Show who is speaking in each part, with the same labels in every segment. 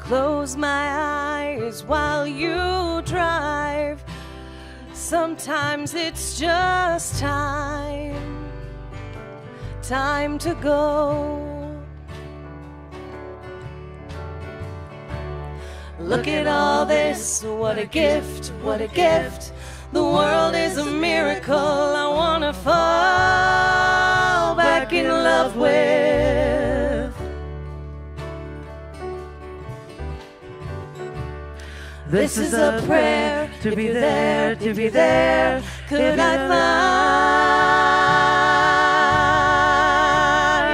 Speaker 1: close my eyes while you drive. Sometimes it's just time to go. Look at all this, what a gift, what a gift. The world is a miracle I wanna fall back in love with. This is a prayer to be there, to be there. Could I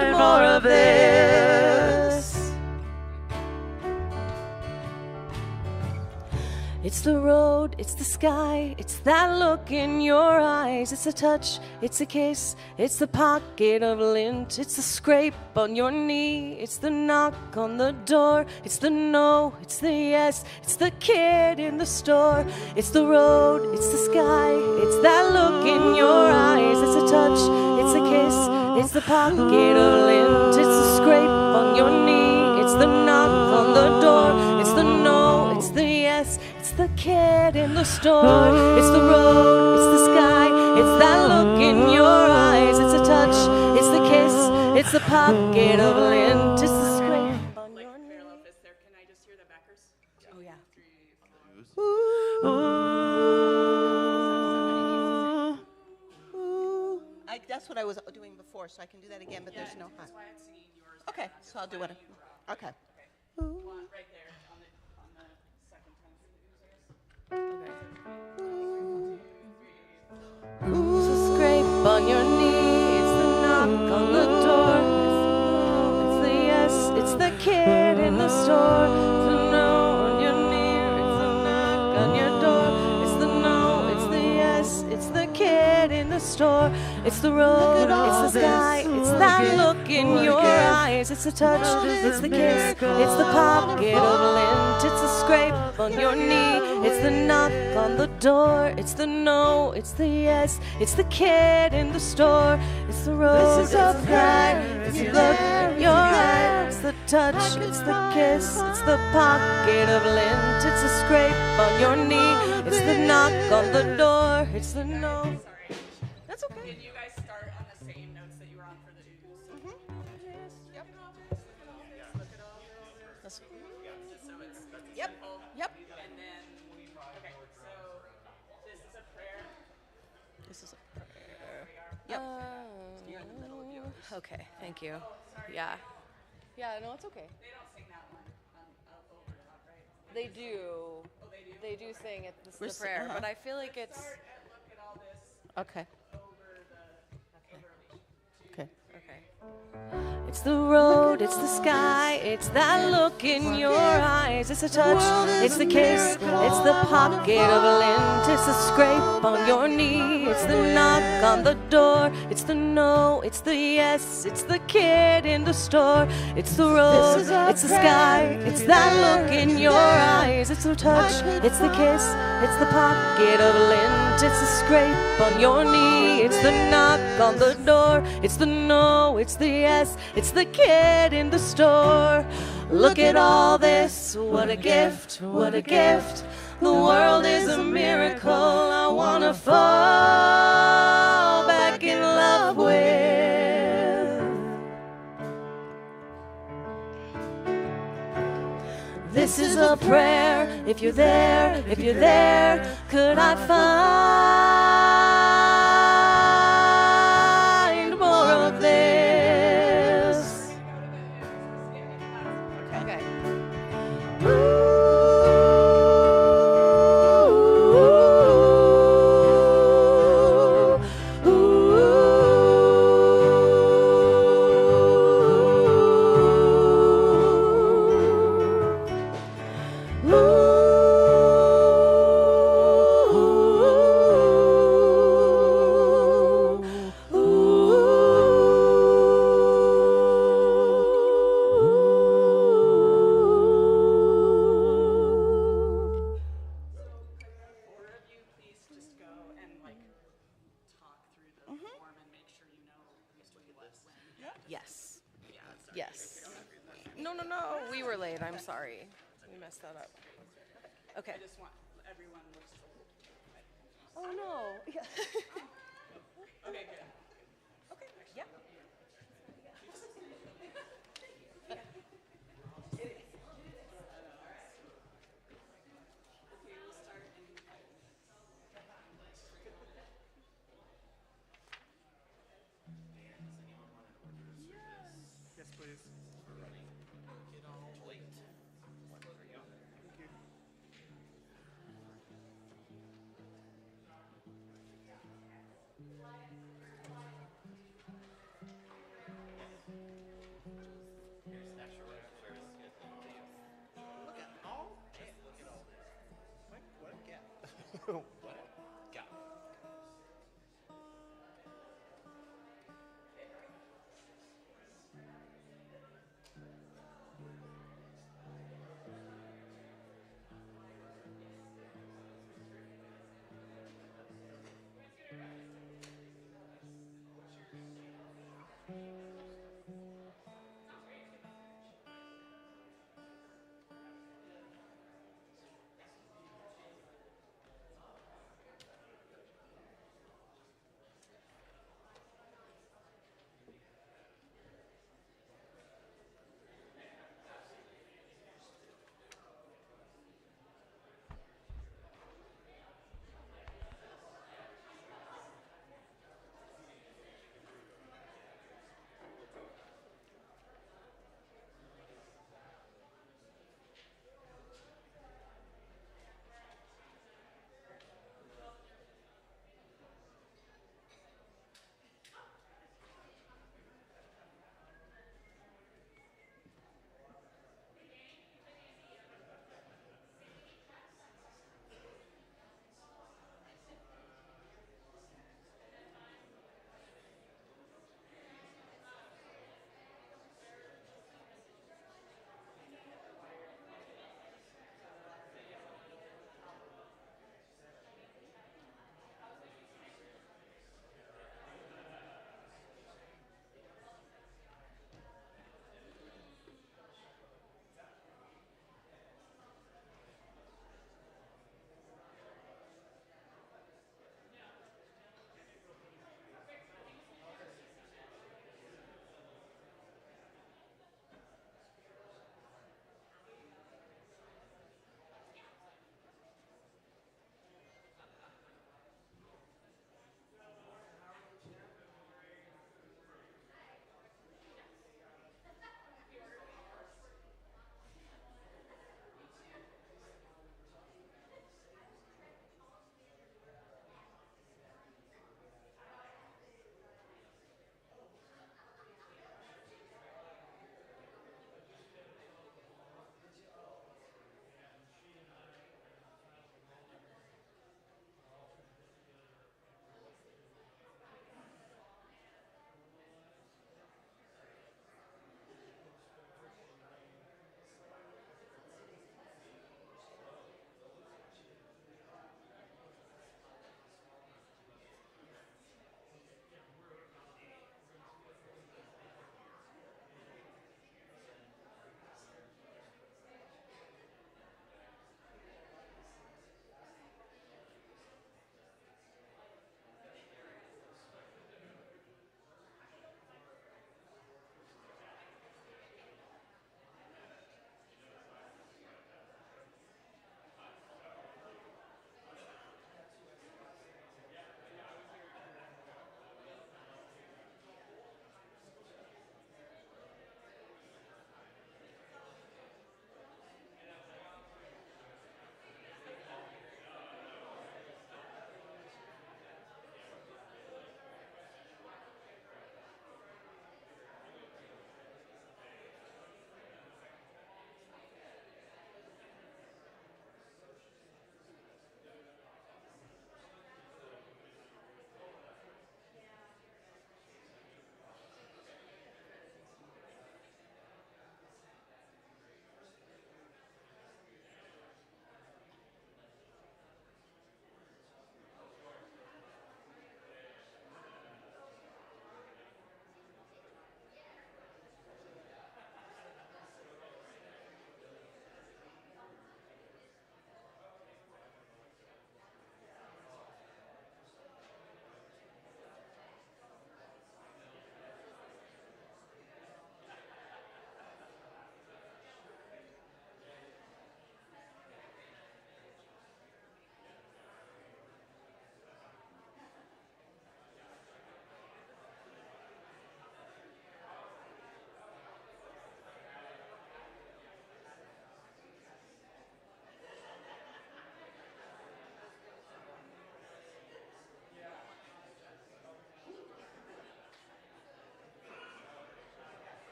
Speaker 1: find more of this? It's the road, it's the sky, it's that look in your eyes. It's a touch, it's a kiss, it's the pocket of lint. It's the scrape on your knee, it's the knock on the door. It's the no, it's the yes, it's the kid in the store. It's the road, it's the sky, it's that look in your eyes. It's a touch, it's a kiss, it's the pocket of lint. It's the scrape on your knee, it's the knock on the door. It's the no, it's the yes, it's the kid in the store. It's the road, it's the sky, it's that look in your eyes. It's a touch, it's the kiss, it's the pocket of lint. It's the scrape on your knee.
Speaker 2: Can I just hear the backers?
Speaker 1: Oh yeah.
Speaker 3: That's what I was doing before, so I can do that again, but there's no high.
Speaker 2: That's why I'm singing yours.
Speaker 3: Okay, so I'll do it. Okay.
Speaker 2: Right there on the second time.
Speaker 1: It's a scrape on your knee, it's the knock on the door. It's the yes, it's the kid in the store. It's the no on your knee, it's the knock on your door. It's the no, it's the yes, it's the kid in the store. It's the road, it's the sky, it's that look in your eyes. It's the touch, it's the kiss, it's the pocket of lint. It's the scrape on your knee, it's the knock on the door. It's the no, it's the yes, it's the kid in the store. It's the road, it's the sky, it's the look in your eyes. It's the touch, it's the kiss, it's the pocket of lint. It's the scrape on your knee, it's the knock on the door. It's the no. That's okay.
Speaker 2: Can you guys start on the same notes that you were on for the ooze?
Speaker 3: Yep. Yep. Yep.
Speaker 2: And then, okay, so this is a prayer.
Speaker 3: This is a prayer. Yep. You're in the middle of yours.
Speaker 1: Okay, thank you. Yeah. Yeah, no, it's okay.
Speaker 2: They don't sing that one over the top, right?
Speaker 1: They do.
Speaker 2: Oh, they do?
Speaker 1: They do sing it. This
Speaker 3: We're
Speaker 1: is the prayer,
Speaker 3: uh-huh.
Speaker 1: but I feel like it's
Speaker 2: Start and look at all this
Speaker 3: Okay.
Speaker 2: over the
Speaker 3: Okay.
Speaker 1: okay. It's the road, it's the sky, it's that look in your eyes. It's a touch, it's the kiss, it's the pocket of lint. It's the scrape on your knee, it's the knock on the door. It's the no, it's the yes, it's the kid in the store. It's the road, it's the sky, it's that look in your eyes. It's the touch, it's the kiss, it's the pocket of lint. It's the scrape on your knee, it's the knock on the door. It's the no, it's the yes, it's the kid in the store. Look at all this, what a gift, what a gift. The world is a miracle I wanna fall back in love with. This is a prayer, if you're there, if you're there, could I find more of this? Okay. Yes. Yes. No, we were late. I'm sorry. We messed that up. Okay.
Speaker 3: I just want everyone looks.
Speaker 1: Oh no. Yeah.
Speaker 3: Okay, good. Okay, yeah. Okay, we'll start in 5 minutes.
Speaker 4: Yes, please.
Speaker 2: Get all late.
Speaker 4: Thank you.
Speaker 2: Here's extra room service. Good thing to you.
Speaker 4: Look at all this.
Speaker 2: Look at all this.
Speaker 4: What a gap.
Speaker 2: What a guy.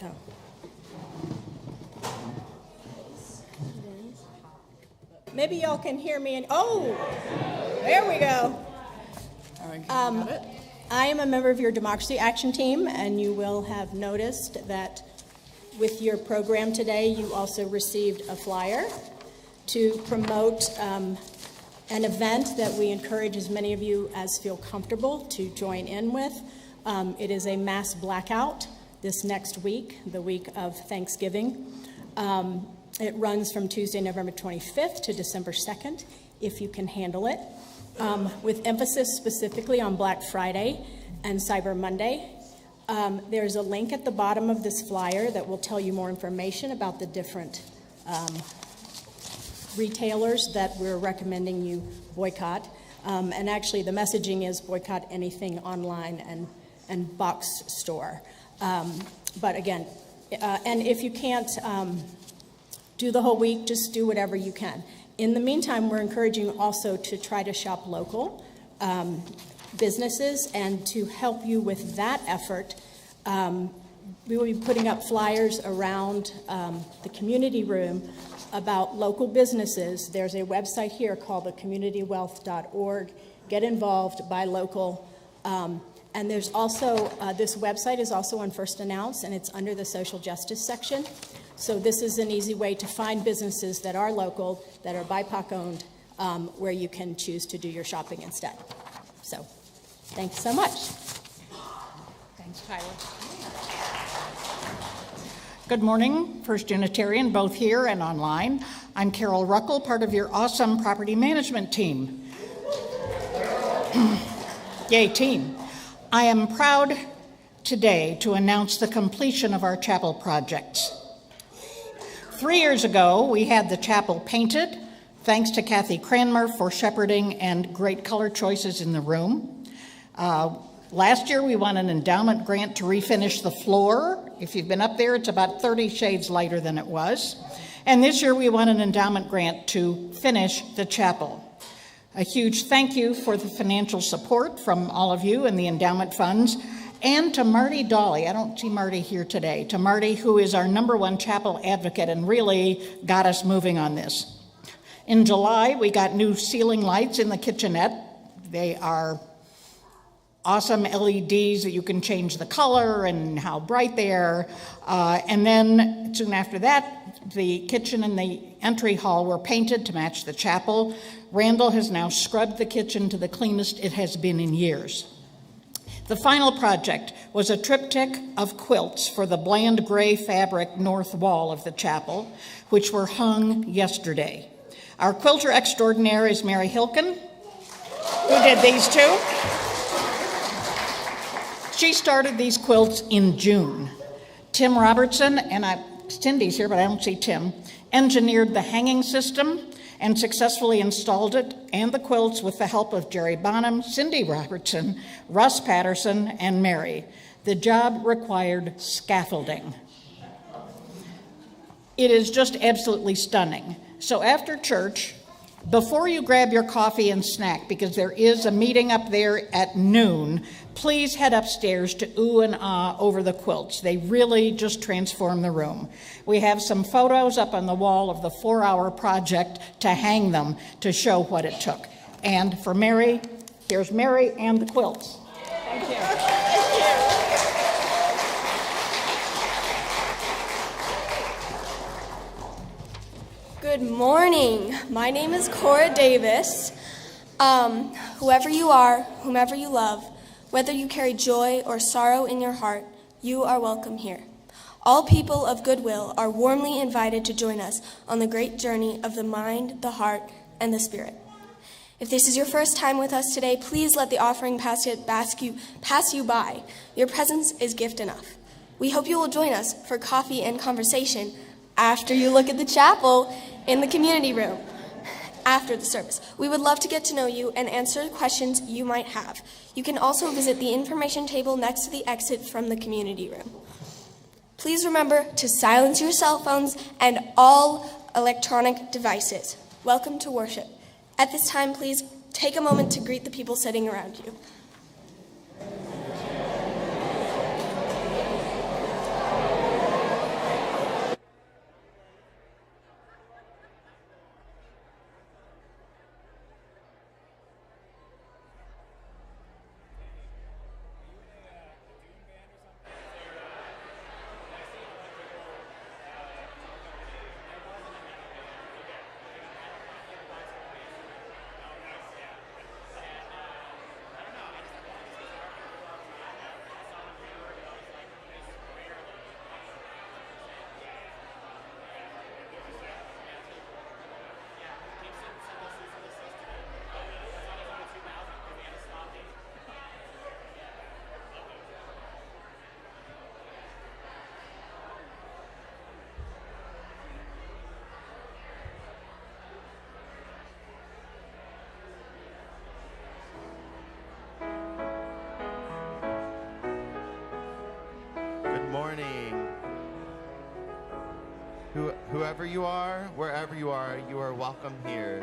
Speaker 5: Oh. Maybe y'all can hear me. Oh, there we go. I am a member of your Democracy Action Team, and you will have noticed that with your program today, you also received a flyer to promote an event that we encourage as many of you as feel comfortable to join in with. It is a mass blackout this next week, the week of Thanksgiving. It runs from Tuesday, November 25th to December 2nd, if you can handle it, with emphasis specifically on Black Friday and Cyber Monday. There's a link at the bottom of this flyer that will tell you more information about the different retailers that we're recommending you boycott. And actually, the messaging is boycott anything online and box store. But again, and if you can't do the whole week, just do whatever you can. In the meantime, we're encouraging you also to try to shop local businesses, and to help you with that effort, we will be putting up flyers around the community room about local businesses. There's a website here called thecommunitywealth.org. Get involved, buy local. And there's also, this website is also on First Announce, and it's under the social justice section. So this is an easy way to find businesses that are local, that are BIPOC owned, where you can choose to do your shopping instead. So thanks so much.
Speaker 3: Thanks, Tyler.
Speaker 6: Good morning, First Unitarian, both here and online. I'm Carol Ruckel, part of your awesome property management team. Yay, team. I am proud today to announce the completion of our chapel projects. 3 years ago, we had the chapel painted, thanks to Kathy Cranmer for shepherding and great color choices in the room. Last year, we won an endowment grant to refinish the floor. If you've been up there, it's about 30 shades lighter than it was. And this year, we won an endowment grant to finish the chapel. A huge thank you for the financial support from all of you and the endowment funds, and to Marty Dolly. I don't see Marty here today. To Marty, who is our #1 chapel advocate and really got us moving on this. In July, we got new ceiling lights in the kitchenette. They are awesome LEDs that you can change the color and how bright they are. And then soon after that, the kitchen and the entry hall were painted to match the chapel. Randall has now scrubbed the kitchen to the cleanest it has been in years. The final project was a triptych of quilts for the bland gray fabric north wall of the chapel, which were hung yesterday. Our quilter extraordinaire is Mary Hilkin, who did these two. She started these quilts in June. Tim Robertson, and Cindy's here, but I don't see Tim, engineered the hanging system and successfully installed it and the quilts with the help of Jerry Bonham, Cindy Robertson, Russ Patterson, and Mary. The job required scaffolding. It is just absolutely stunning. So after church, before you grab your coffee and snack, because there is a meeting up there at noon, please head upstairs to ooh and ah over the quilts. They really just transform the room. We have some photos up on the wall of the 4-hour project to hang them to show what it took. And for Mary, here's Mary and the quilts. Thank you.
Speaker 7: Good morning. My name is Cora Davis. Whoever you are, whomever you love, whether you carry joy or sorrow in your heart, you are welcome here. All people of goodwill are warmly invited to join us on the great journey of the mind, the heart, and the spirit. If this is your first time with us today, please let the offering basket pass you by. Your presence is gift enough. We hope you will join us for coffee and conversation after you look at the chapel in the community room after the service. We would love to get to know you and answer questions you might have. You can also visit the information table next to the exit from the community room. Please remember to silence your cell phones and all electronic devices. Welcome to worship. At this time, please take a moment to greet the people sitting around you.
Speaker 8: Whoever you are, wherever you are welcome here.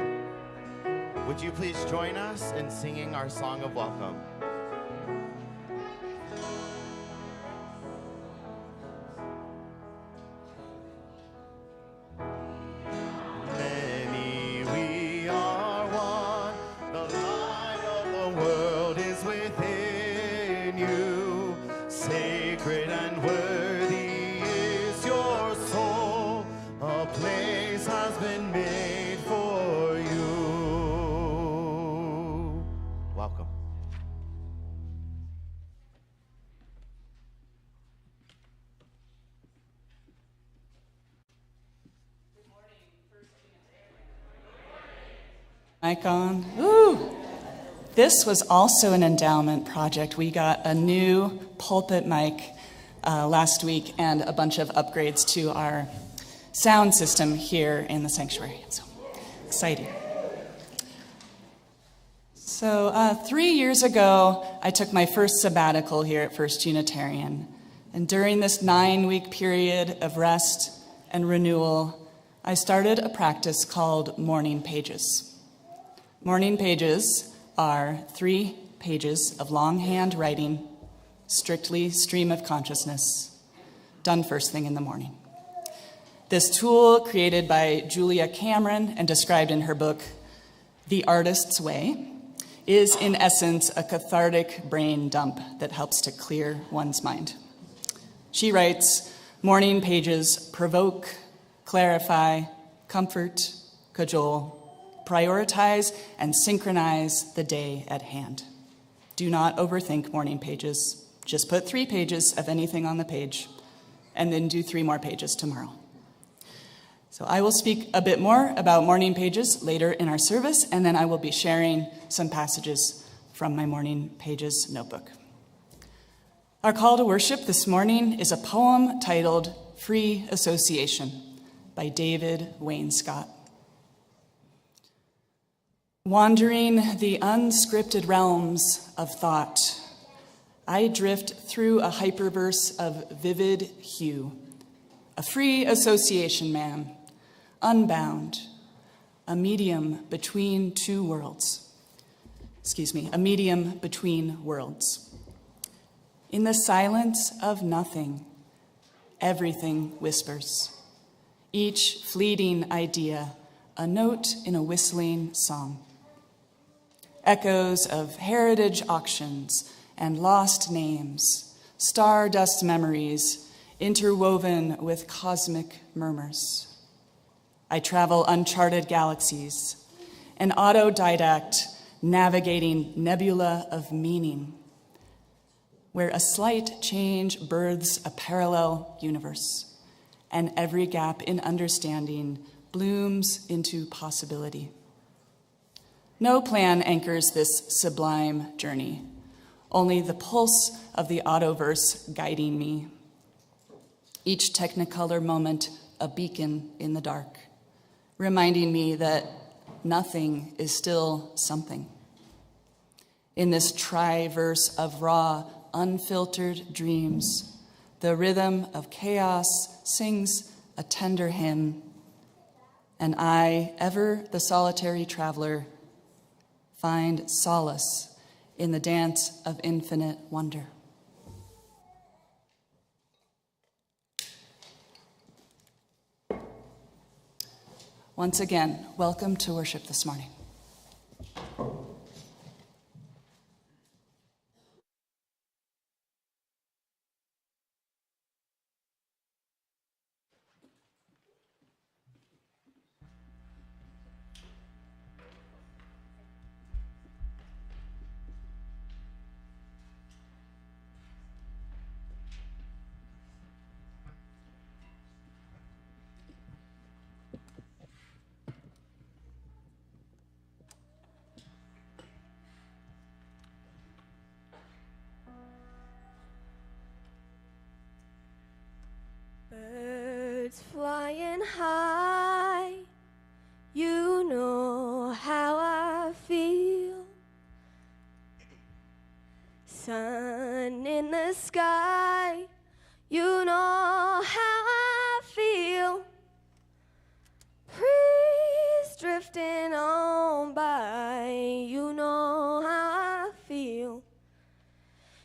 Speaker 8: Would you please join us in singing our song of welcome? Many we are one, the light of the world is within you. Sacred and worthy is your soul, a place has been made for you. Welcome.
Speaker 3: Mic on. Ooh. This was also an endowment project. We got a new pulpit mic last week and a bunch of upgrades to our sound system here in the sanctuary. So exciting. So 3 years ago, I took my first sabbatical here at First Unitarian. And during this 9-week period of rest and renewal, I started a practice called morning pages. Morning pages are 3 pages of longhand writing, strictly stream of consciousness, done first thing in the morning. This tool, created by Julia Cameron and described in her book, The Artist's Way, is in essence a cathartic brain dump that helps to clear one's mind. She writes, morning pages provoke, clarify, comfort, cajole, prioritize, and synchronize the day at hand. Do not overthink morning pages. Just put 3 pages of anything on the page, and then do 3 more pages tomorrow. So I will speak a bit more about morning pages later in our service, and then I will be sharing some passages from my morning pages notebook. Our call to worship this morning is a poem titled Free Association by David Wayne Scott. Wandering the unscripted realms of thought, I drift through a hyperverse of vivid hue, a free association man, unbound, a medium between two worlds. A medium between worlds. In the silence of nothing, everything whispers. Each fleeting idea, a note in a whistling song. Echoes of heritage auctions and lost names, stardust memories interwoven with cosmic murmurs. I travel uncharted galaxies, an autodidact navigating nebula of meaning, where a slight change births a parallel universe, and every gap in understanding blooms into possibility. No plan anchors this sublime journey, only the pulse of the autoverse guiding me. Each technicolor moment a beacon in the dark, reminding me that nothing is still something. In this triverse of raw, unfiltered dreams, the rhythm of chaos sings a tender hymn, and I, ever the solitary traveler, find solace in the dance of infinite wonder. Once again, welcome to worship this morning.
Speaker 7: Birds flying high, you know how I feel. Sun in the sky, you know how I feel. drifting on by. You know how I feel.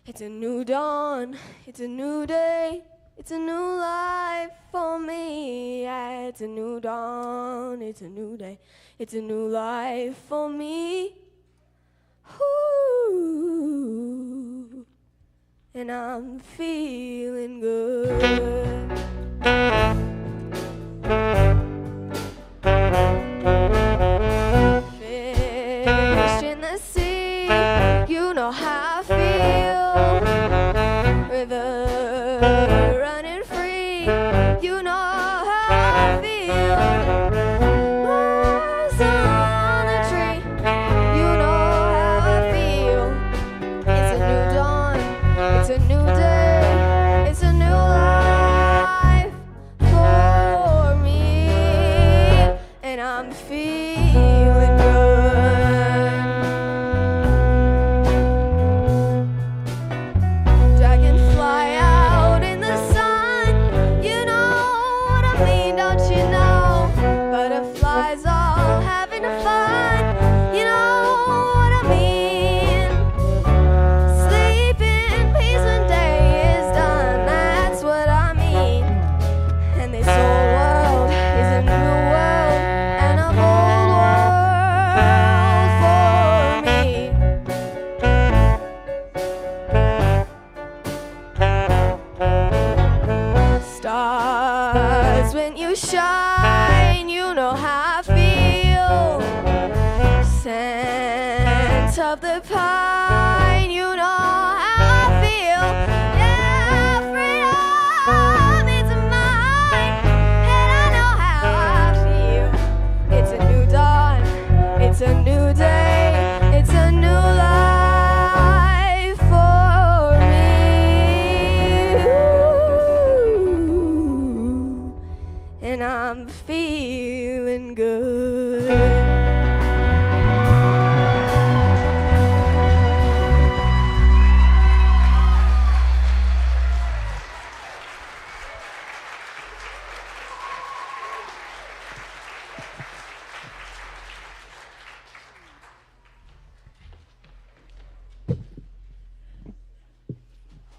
Speaker 7: It's a new dawn, it's a new day, it's a new life for me. Yeah, it's a new dawn, it's a new day, it's a new life for me. Ooh, and I'm feeling good. Fish in the sea, you know how I feel. River running free, you know how I feel. Birds on the tree, you know how I feel. It's a new dawn, it's a new day, it's a new life for me, and I'm feeling good. Dragonfly out in the sun, you know what I mean, don't you know? Butterflies all having fun, you know what I mean. Sleep in peace when day is done, that's what I mean. And this whole world is a new world and a bold world for me. Stars, when you shine, you know how I feel. Scent of the pine, you know how I feel. Yeah, freedom is mine, and I know how I feel. It's a new dawn, it's a new day, it's a new life for me. Ooh, and I'm feeling good.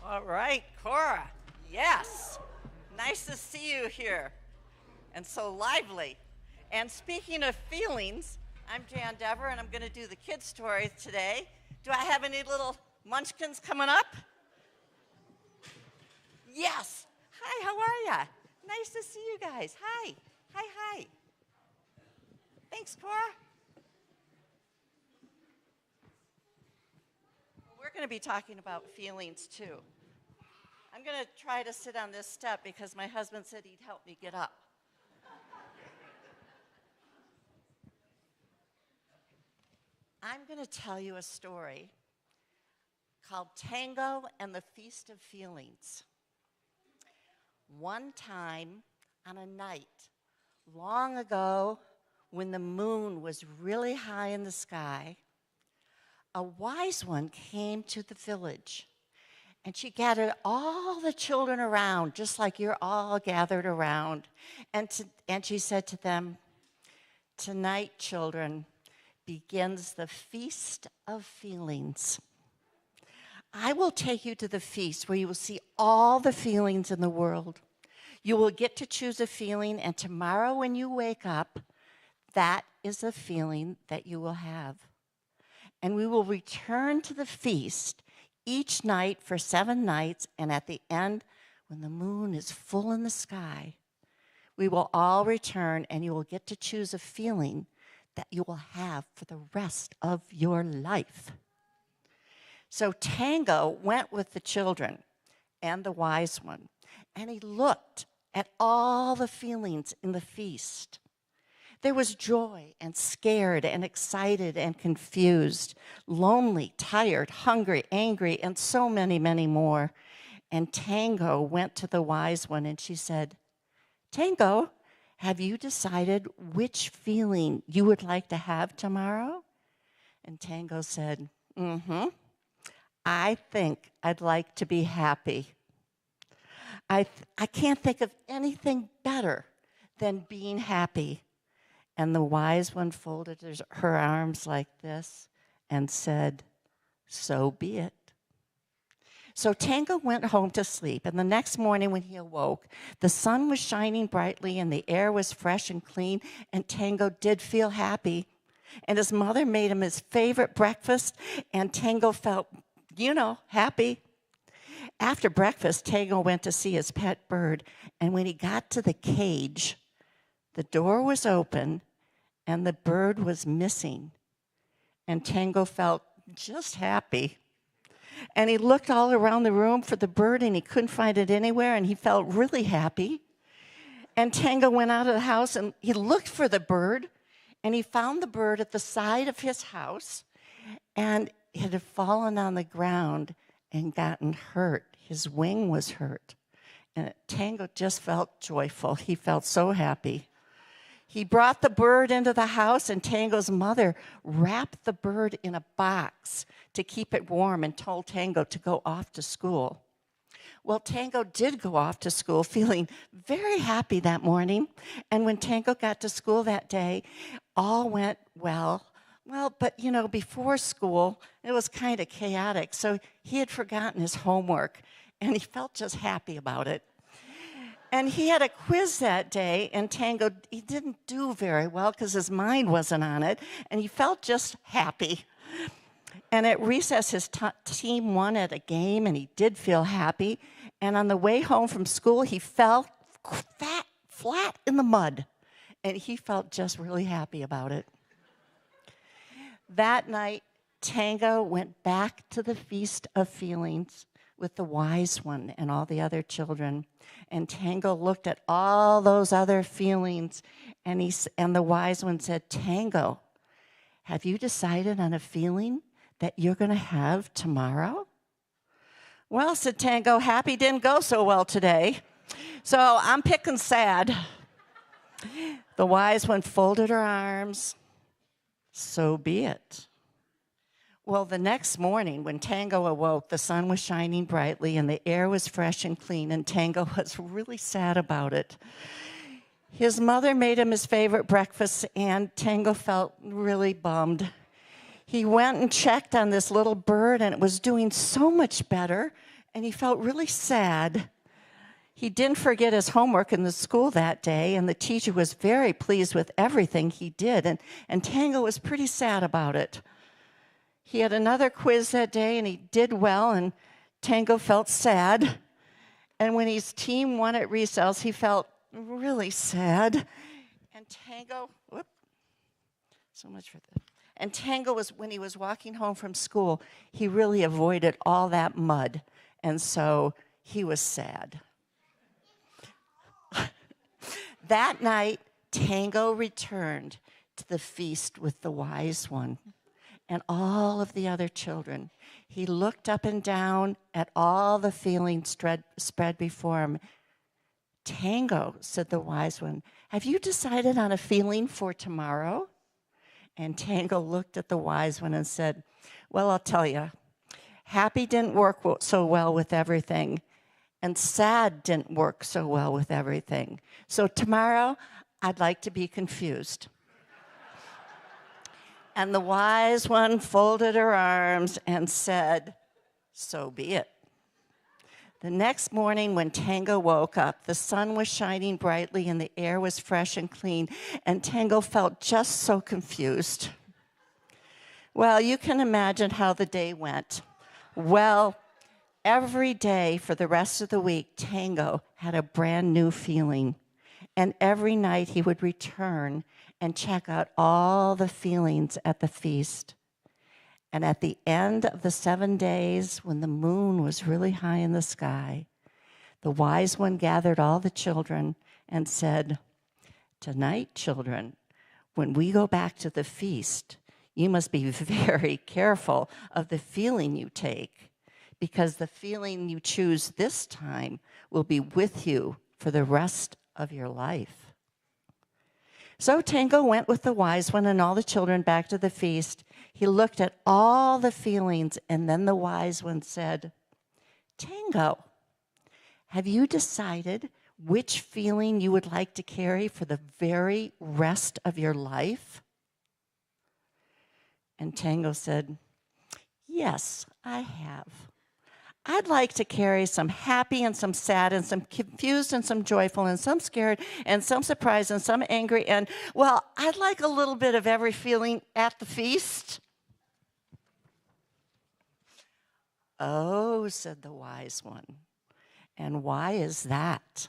Speaker 9: All right, Cora. Yes. Nice to see you here. And so lively. And speaking of feelings, I'm Jan Dever, and I'm going to do the kids' stories today. Do I have any little munchkins coming up? Yes. Hi, how are ya? Nice to see you guys. Hi. Hi, hi. Thanks, Cora. We're going to be talking about feelings, too. I'm going to try to sit on this step because my husband said he'd help me get up. I'm going to tell you a story called Tango and the Feast of Feelings. One time on a night, long ago, when the moon was really high in the sky, a wise one came to the village. And she gathered all the children around, just like you're all gathered around. And she said to them, "Tonight, children, begins the Feast of Feelings. I will take you to the feast where you will see all the feelings in the world. You will get to choose a feeling, and tomorrow when you wake up, that is the feeling that you will have. And we will return to the feast each night for 7 nights, and at the end, when the moon is full in the sky, we will all return, and you will get to choose a feeling that you will have for the rest of your life." So Tango went with the children and the wise one, and he looked at all the feelings in the feast. There was joy and scared and excited and confused, lonely, tired, hungry, angry, and so many, many more. And Tango went to the wise one and she said, "Tango, have you decided which feeling you would like to have tomorrow?" And Tango said, "I think I'd like to be happy. I can't think of anything better than being happy." And the wise one folded her arms like this and said, "So be it." So Tango went home to sleep, and the next morning when he awoke, the sun was shining brightly and the air was fresh and clean, and Tango did feel happy. And his mother made him his favorite breakfast, and Tango felt, happy. After breakfast, Tango went to see his pet bird, and when he got to the cage, the door was open and the bird was missing. And Tango felt just happy. And he looked all around the room for the bird, and he couldn't find it anywhere, and he felt really happy. And Tango went out of the house, and he looked for the bird, and he found the bird at the side of his house, and it had fallen on the ground and gotten hurt. His wing was hurt. And Tango just felt joyful. He felt so happy. He brought the bird into the house, and Tango's mother wrapped the bird in a box to keep it warm and told Tango to go off to school. Well, Tango did go off to school feeling very happy that morning. And when Tango got to school that day, all went well. But before school, it was kind of chaotic. So he had forgotten his homework, and he felt just happy about it. And he had a quiz that day, and Tango, he didn't do very well because his mind wasn't on it, and he felt just happy. And at recess, his team won at a game, and he did feel happy. And on the way home from school, he fell flat in the mud, and he felt just really happy about it. That night, Tango went back to the Feast of Feelings with the wise one and all the other children. And Tango looked at all those other feelings, and the wise one said, "Tango, have you decided on a feeling that you're going to have tomorrow?" "Well," said Tango, "happy didn't go so well today, so I'm picking sad." The wise one folded her arms. "So be it." Well, the next morning when Tango awoke, the sun was shining brightly and the air was fresh and clean, and Tango was really sad about it. His mother made him his favorite breakfast, and Tango felt really bummed. He went and checked on this little bird, and it was doing so much better, and he felt really sad. He didn't forget his homework in the school that day, and the teacher was very pleased with everything he did, and Tango was pretty sad about it. He had another quiz that day, and he did well, and Tango felt sad. And when his team won at recess, he felt really sad. And Tango, And Tango when he was walking home from school, he really avoided all that mud, and so he was sad. That night, Tango returned to the feast with the wise one and all of the other children. He looked up and down at all the feelings spread before him. "Tango," said the wise one, "have you decided on a feeling for tomorrow?" And Tango looked at the wise one and said, "Well, I'll tell you, happy didn't work so well with everything, and sad didn't work so well with everything. So tomorrow, I'd like to be confused." And the wise one folded her arms and said, "So be it." The next morning when Tango woke up, the sun was shining brightly and the air was fresh and clean, and Tango felt just so confused. Well, you can imagine how the day went. Well, every day for the rest of the week, Tango had a brand new feeling. And every night he would return and check out all the feelings at the feast. And at the end of the 7 days, when the moon was really high in the sky, the wise one gathered all the children and said, "Tonight, children, when we go back to the feast, you must be very careful of the feeling you take, because the feeling you choose this time will be with you for the rest of your life." So Tango went with the wise one and all the children back to the feast. He looked at all the feelings, and then the wise one said, "Tango, have you decided which feeling you would like to carry for the very rest of your life? And Tango said, yes, I have. I'd like to carry some happy and some sad and some confused and some joyful and some scared and some surprised and some angry. And, well, I'd like a little bit of every feeling at the feast. Oh, said the wise one. And why is that?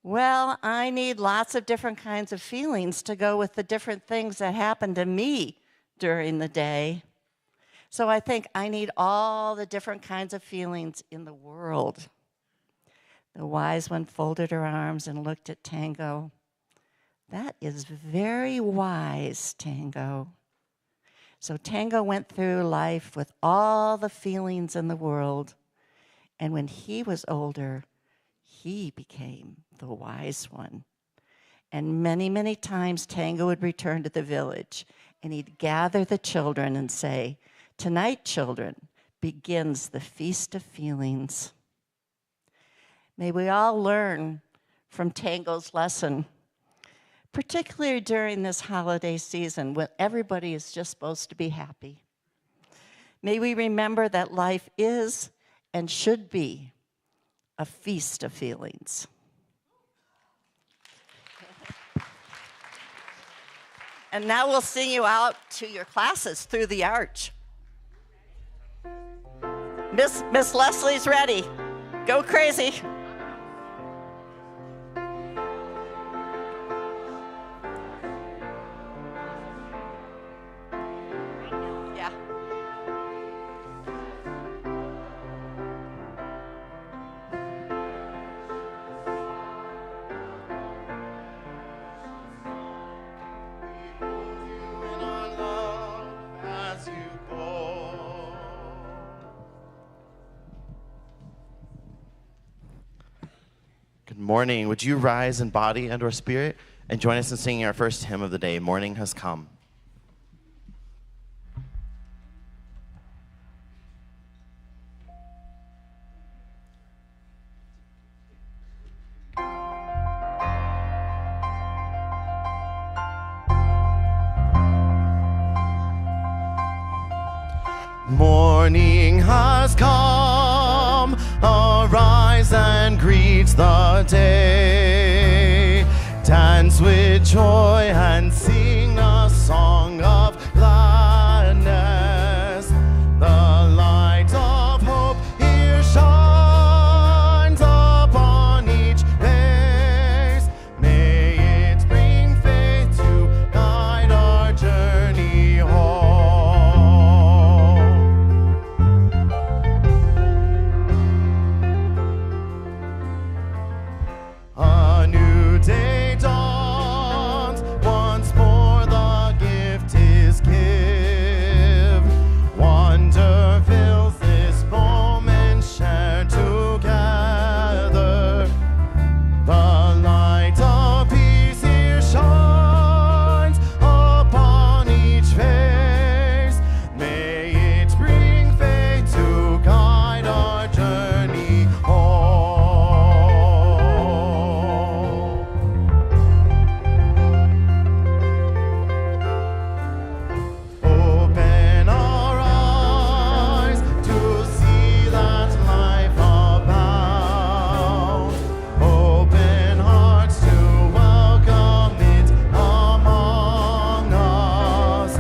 Speaker 9: Well, I need lots of different kinds of feelings to go with the different things that happen to me during the day. So I think I need all the different kinds of feelings in the world. The wise one folded her arms and looked at Tango. That is very wise, Tango. So Tango went through life with all the feelings in the world. And when he was older, he became the wise one. And many, many times Tango would return to the village and he'd gather the children and say, tonight, children, begins the Feast of Feelings. May we all learn from Tango's lesson, particularly during this holiday season when everybody is just supposed to be happy. May we remember that life is and should be a feast of feelings. And now we'll sing you out to your classes through the arch. Miss Leslie's ready. Go crazy. Yeah.
Speaker 8: In our love as you go. Good morning. Would you rise in body and or spirit and join us in singing our first hymn of the day, Morning Has Come. Morning has come, arise and greet the day. Dance with joy and sing a song of gladness. The light of hope here shines upon each face. May it bring faith to guide our journey home. A new day dawns, once more the gift is give. Wonder fills this moment shared together. The light of peace here shines upon each face. May it bring faith to guide our journey home. Open our eyes to see that life abounds. Open hearts to welcome it among us.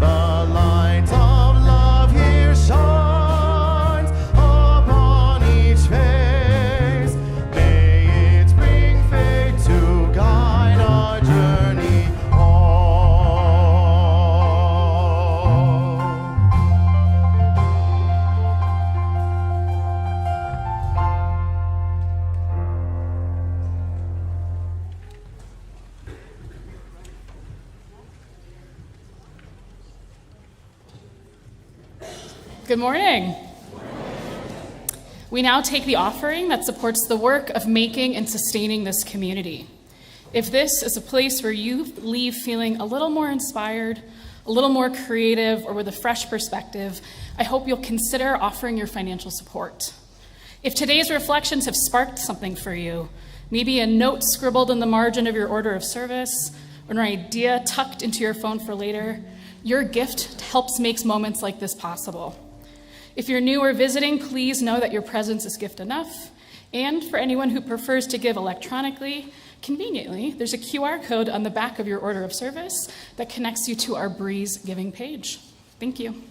Speaker 8: The light of love here shines upon each face. May it bring faith to guide our journey home.
Speaker 10: Good morning. We now take the offering that supports the work of making and sustaining this community. If this is a place where you leave feeling a little more inspired, a little more creative, or with a fresh perspective, I hope you'll consider offering your financial support. If today's reflections have sparked something for you, Maybe a note scribbled in the margin of your order of service, or an idea tucked into your phone for later. Your gift helps make moments like this possible. If you're new or visiting, please know that your presence is gift enough. And for anyone who prefers to give electronically, conveniently, there's a QR code on the back of your order of service that connects you to our Breeze giving page. Thank you.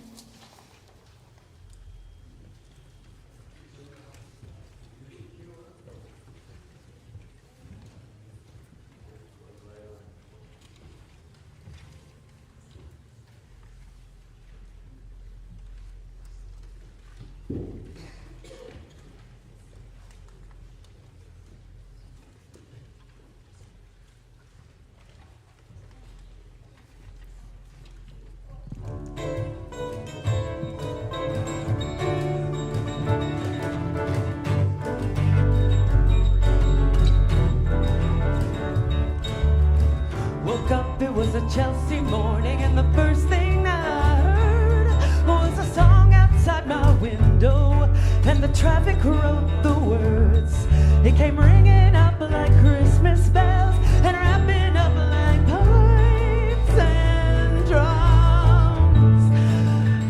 Speaker 1: Woke up, it was a Chelsea morning, and the first thing I heard was a song outside my window, and the traffic wrote the words. It came ringing up like Christmas bells, and wrapping up like pipes and drums.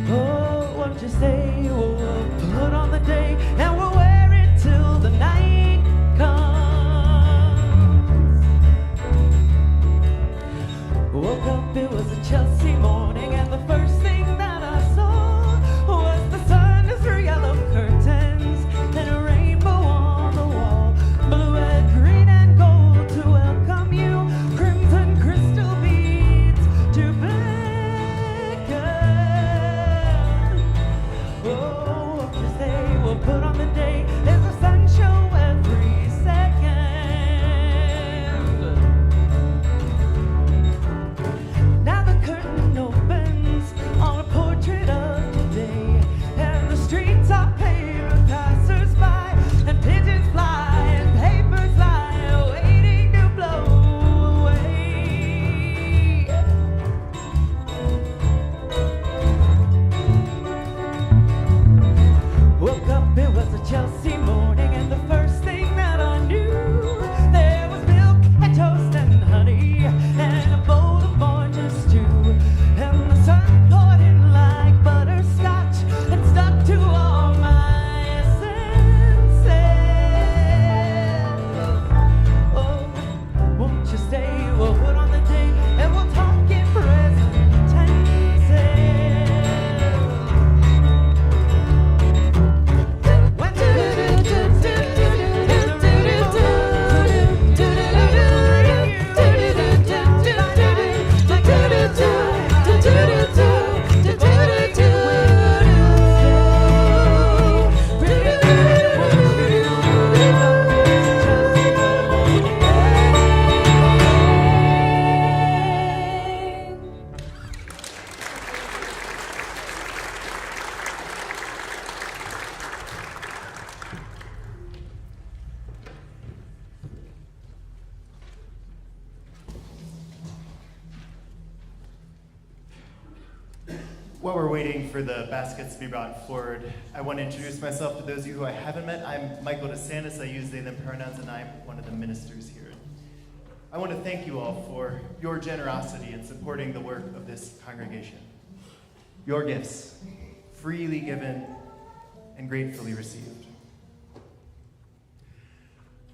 Speaker 1: Oh, won't you say we'll put on the day, and we'll wear it till the night comes. Woke up, it was a Chelsea morning, and the first thing that I saw was the sun through yellow curtains and a rainbow on the wall. Blue, red, green, and gold to welcome you. Crimson crystal beads to beckon. Oh, what you say we'll put on the day? There's a sun show every second. Now the curtain opens on a portrait of today, and the streets are paved with passers-by, and pigeons fly and papers lie, waiting to blow away. Woke up, it was a Chelsea morning, and the first thing that I knew, there was milk and toast and honey, and a bowl of oranges too. And the sun poured in like butterscotch and stuck to all my senses. Oh, won't you stay? We'll put on the day, and we'll talk in present tenses.
Speaker 8: While we're waiting for the baskets to be brought forward, I want to introduce myself to those of you who I haven't met. I'm Michael DeSantis. I use they, them pronouns, and I'm one of the ministers here. I want to thank you all for your generosity in supporting the work of this congregation. Your gifts, freely given and gratefully received.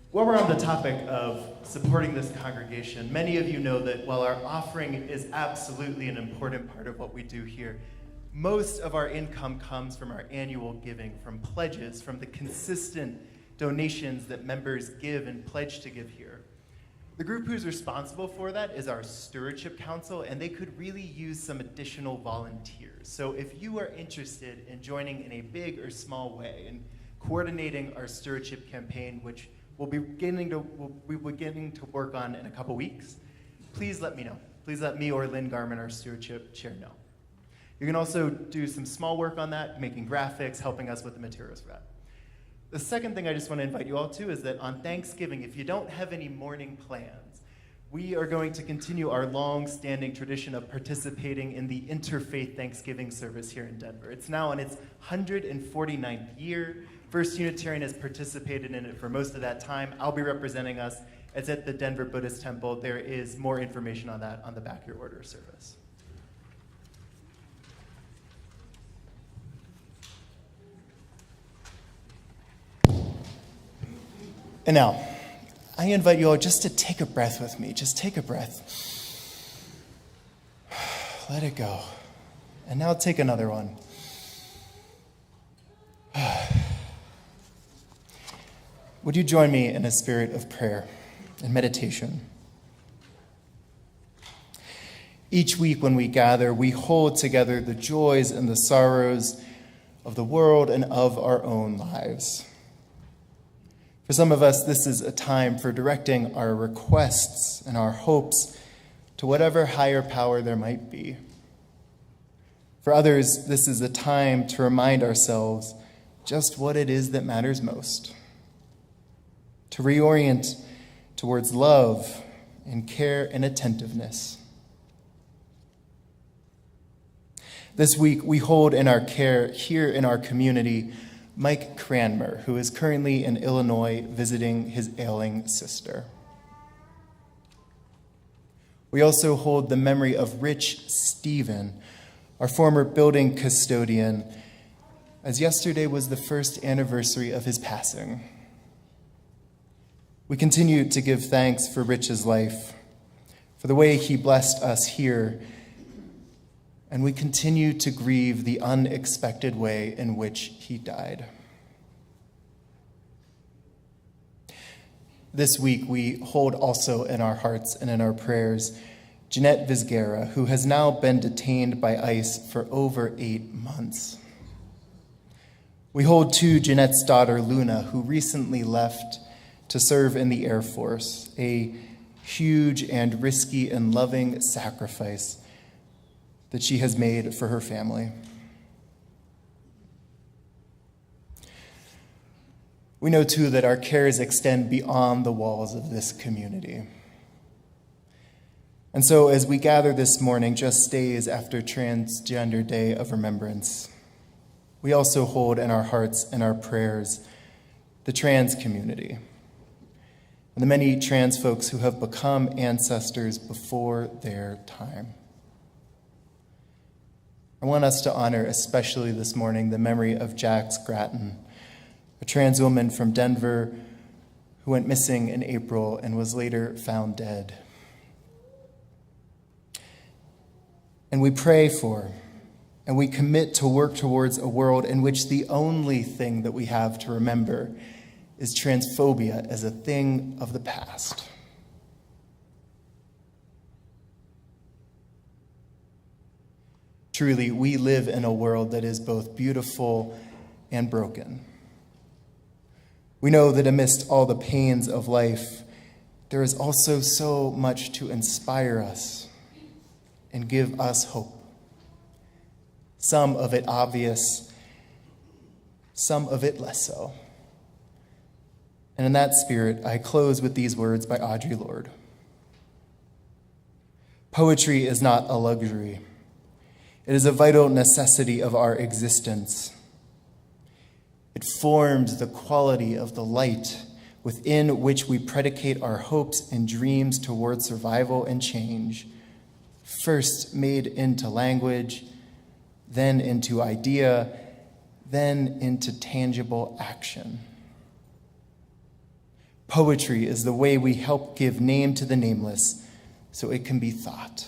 Speaker 8: While we're on the topic of supporting this congregation, many of you know that while our offering is absolutely an important part of what we do here, most of our income comes from our annual giving, from pledges, from the consistent donations that members give and pledge to give here. The group who's responsible for that is our Stewardship Council, and they could really use some additional volunteers. So if you are interested in joining in a big or small way in coordinating our stewardship campaign, which we'll be beginning to work on in a couple weeks, please let me know. Please let me or Lynn Garman, our stewardship chair, know. You can also do some small work on that, making graphics, helping us with the materials for that. The second thing I just want to invite you all to is that on Thanksgiving, if you don't have any morning plans, we are going to continue our long-standing tradition of participating in the interfaith Thanksgiving service here in Denver. It's now in its 149th year.
Speaker 11: First Unitarian has participated in it for most of that time. I'll be representing us. It's at the Denver Buddhist Temple. There is more information on that on the back of your order of service. And now, I invite you all just to take a breath with me. Just take a breath. Let it go. And now take another one. Would you join me in a spirit of prayer and meditation? Each week when we gather, we hold together the joys and the sorrows of the world and of our own lives. For some of us, this is a time for directing our requests and our hopes to whatever higher power there might be. For others, this is a time to remind ourselves just what it is that matters most. To reorient towards love and care and attentiveness. This week, we hold in our care here in our community Mike Cranmer, who is currently in Illinois visiting his ailing sister. We also hold the memory of Rich Stephen, our former building custodian, as yesterday was the first anniversary of his passing. We continue to give thanks for Rich's life, for the way he blessed us here, and we continue to grieve the unexpected way in which he died. This week, we hold also in our hearts and in our prayers Jeanette Vizgara, who has now been detained by ICE for over 8 months. We hold too Jeanette's daughter, Luna, who recently left to serve in the Air Force, a huge and risky and loving sacrifice that she has made for her family. We know, too, that our cares extend beyond the walls of this community. And so as we gather this morning, just days after Transgender Day of Remembrance, we also hold in our hearts and our prayers the trans community and the many trans folks who have become ancestors before their time. I want us to honor, especially this morning, the memory of Jax Grattan, a trans woman from Denver who went missing in April and was later found dead. And we pray for, and we commit to work towards a world in which the only thing that we have to remember is transphobia as a thing of the past. Truly, we live in a world that is both beautiful and broken. We know that amidst all the pains of life, there is also so much to inspire us and give us hope. Some of it obvious, some of it less so. And in that spirit, I close with these words by Audre Lorde. Poetry is not a luxury. It is a vital necessity of our existence. It forms the quality of the light within which we predicate our hopes and dreams toward survival and change, first made into language, then into idea, then into tangible action. Poetry is the way we help give name to the nameless so it can be thought.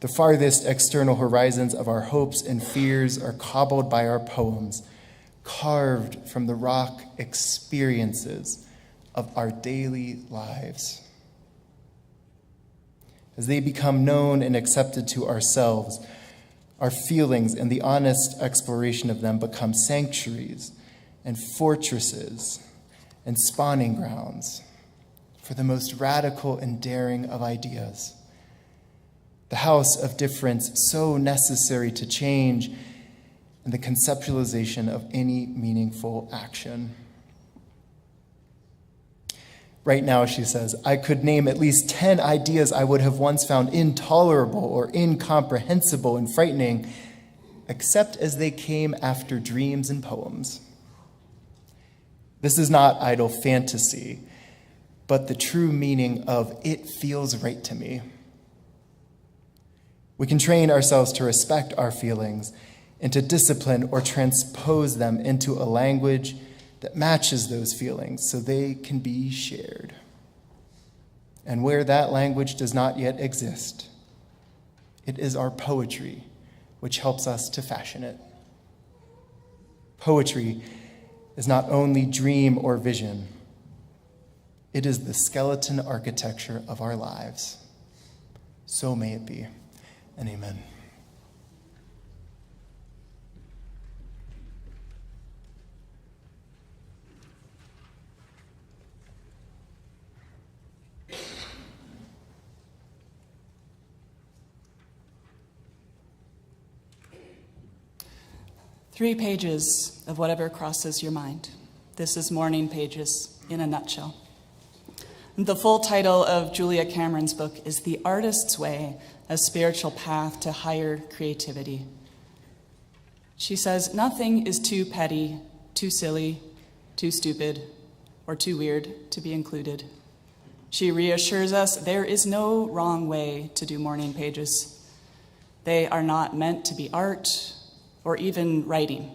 Speaker 11: The farthest external horizons of our hopes and fears are cobbled by our poems, carved from the rock experiences of our daily lives. As they become known and accepted to ourselves, our feelings and the honest exploration of them become sanctuaries and fortresses and spawning grounds for the most radical and daring of ideas. The house of difference so necessary to change and the conceptualization of any meaningful action. Right now, she says, I could name at least 10 ideas I would have once found intolerable or incomprehensible and frightening, except as they came after dreams and poems. This is not idle fantasy, but the true meaning of "it feels right to me." We can train ourselves to respect our feelings and to discipline or transpose them into a language that matches those feelings so they can be shared. And where that language does not yet exist, it is our poetry which helps us to fashion it. Poetry is not only dream or vision, it is the skeleton architecture of our lives. So may it be, and amen.
Speaker 3: Three pages of whatever crosses your mind. This is Morning Pages in a nutshell. The full title of Julia Cameron's book is The Artist's Way, a Spiritual Path to Higher Creativity. She says, nothing is too petty, too silly, too stupid, or too weird to be included. She reassures us there is no wrong way to do morning pages. They are not meant to be art or even writing.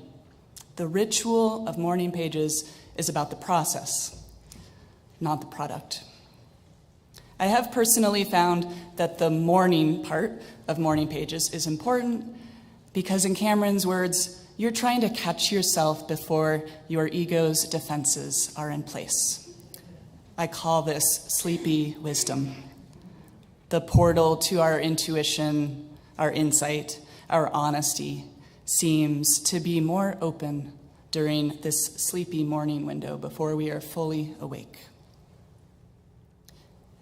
Speaker 3: The ritual of morning pages is about the process, not the product. I have personally found that the morning part of morning pages is important because, in Cameron's words, you're trying to catch yourself before your ego's defenses are in place. I call this sleepy wisdom, the portal to our intuition, our insight, our honesty, seems to be more open during this sleepy morning window before we are fully awake.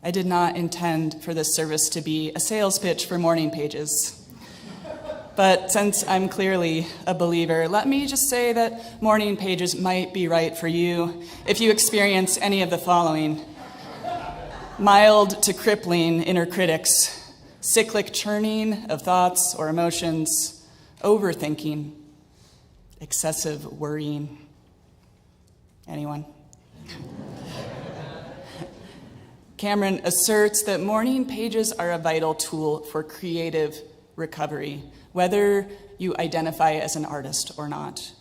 Speaker 3: I did not intend for this service to be a sales pitch for morning pages. But since I'm clearly a believer, let me just say that morning pages might be right for you if you experience any of the following: mild to crippling inner critics, cyclic churning of thoughts or emotions, overthinking, excessive worrying. Anyone? Cameron asserts that morning pages are a vital tool for creative recovery, whether you identify as an artist or not.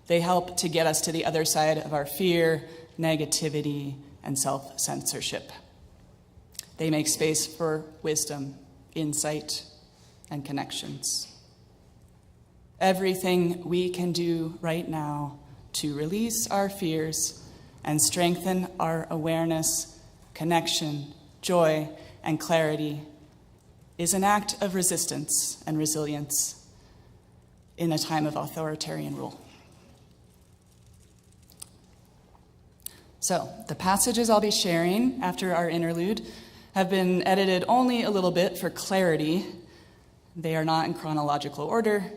Speaker 3: They help to get us to the other side of our fear, negativity, and self-censorship. They make space for wisdom, insight, and connections. Everything we can do right now to release our fears and strengthen our awareness, connection, joy, and clarity is an act of resistance and resilience in a time of authoritarian rule. So, the passages I'll be sharing after our interlude have been edited only a little bit for clarity. They are not in chronological order.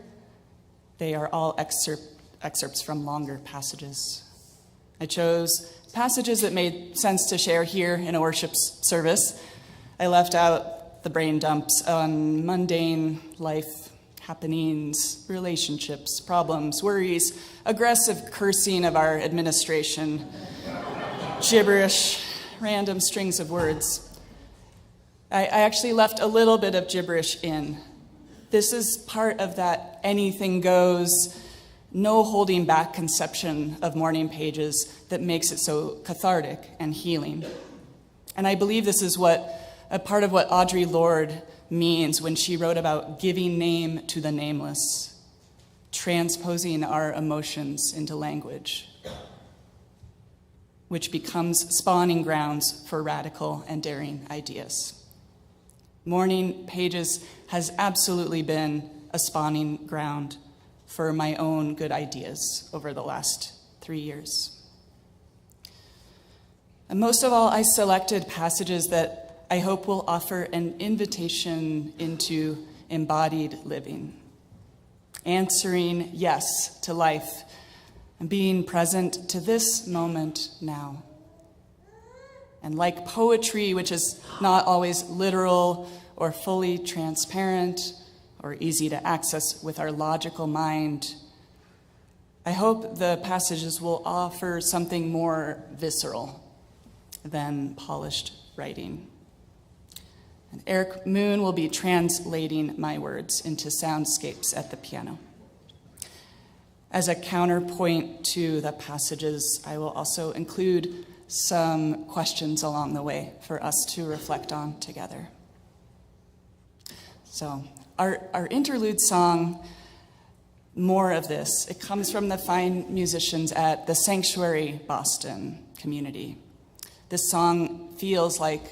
Speaker 3: They are all excerpts from longer passages. I chose passages that made sense to share here in a worship service. I left out the brain dumps on mundane life happenings, relationships, problems, worries, aggressive cursing of our administration, gibberish, random strings of words. I actually left a little bit of gibberish in. This is part of that anything goes, no holding back conception of morning pages that makes it so cathartic and healing. And I believe this is a part of what Audre Lorde means when she wrote about giving name to the nameless, transposing our emotions into language, which becomes spawning grounds for radical and daring ideas. Morning Pages has absolutely been a spawning ground for my own good ideas over the last 3 years. And most of all, I selected passages that I hope will offer an invitation into embodied living, answering yes to life and being present to this moment now. And like poetry, which is not always literal or fully transparent or easy to access with our logical mind. I hope the passages will offer something more visceral than polished writing. And Eric Moon will be translating my words into soundscapes at the piano. As a counterpoint to the passages, I will also include some questions along the way for us to reflect on together. So our interlude song, More of This, it comes from the fine musicians at the Sanctuary Boston community. This song feels like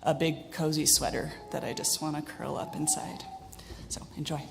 Speaker 3: a big cozy sweater that I just want to curl up inside. So enjoy.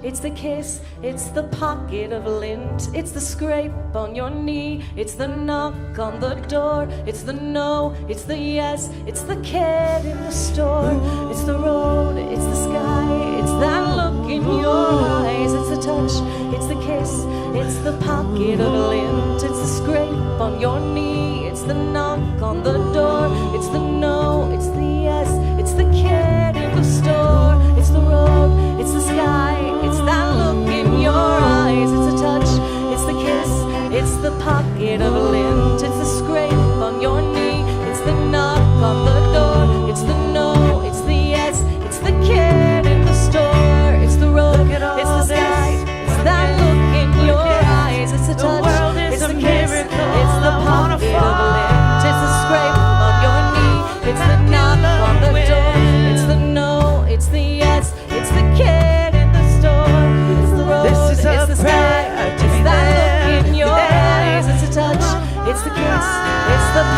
Speaker 1: It's the kiss, it's the pocket of lint, it's the scrape on your knee, it's the knock on the door, it's the no, it's the yes, it's the kid in the store, it's the road, it's the sky, it's that look in your eyes, it's the touch, it's the kiss, it's the pocket of lint, it's the scrape on your knee, it's the knock on the door, it's the no, it's the yes, it's the kid in the store, it's the road, it's the sky, it's that look in your eyes, it's the touch, it's the kiss, it's the pocket of lint, it's the scrape on your knee, it's the knock on the door, it's the no, it's the yes, it's the kid in the store, it's the road, it's the sky, it's that look in your eyes, it's the touch, it's the kiss, it's the pocket of lint, it's the scrape on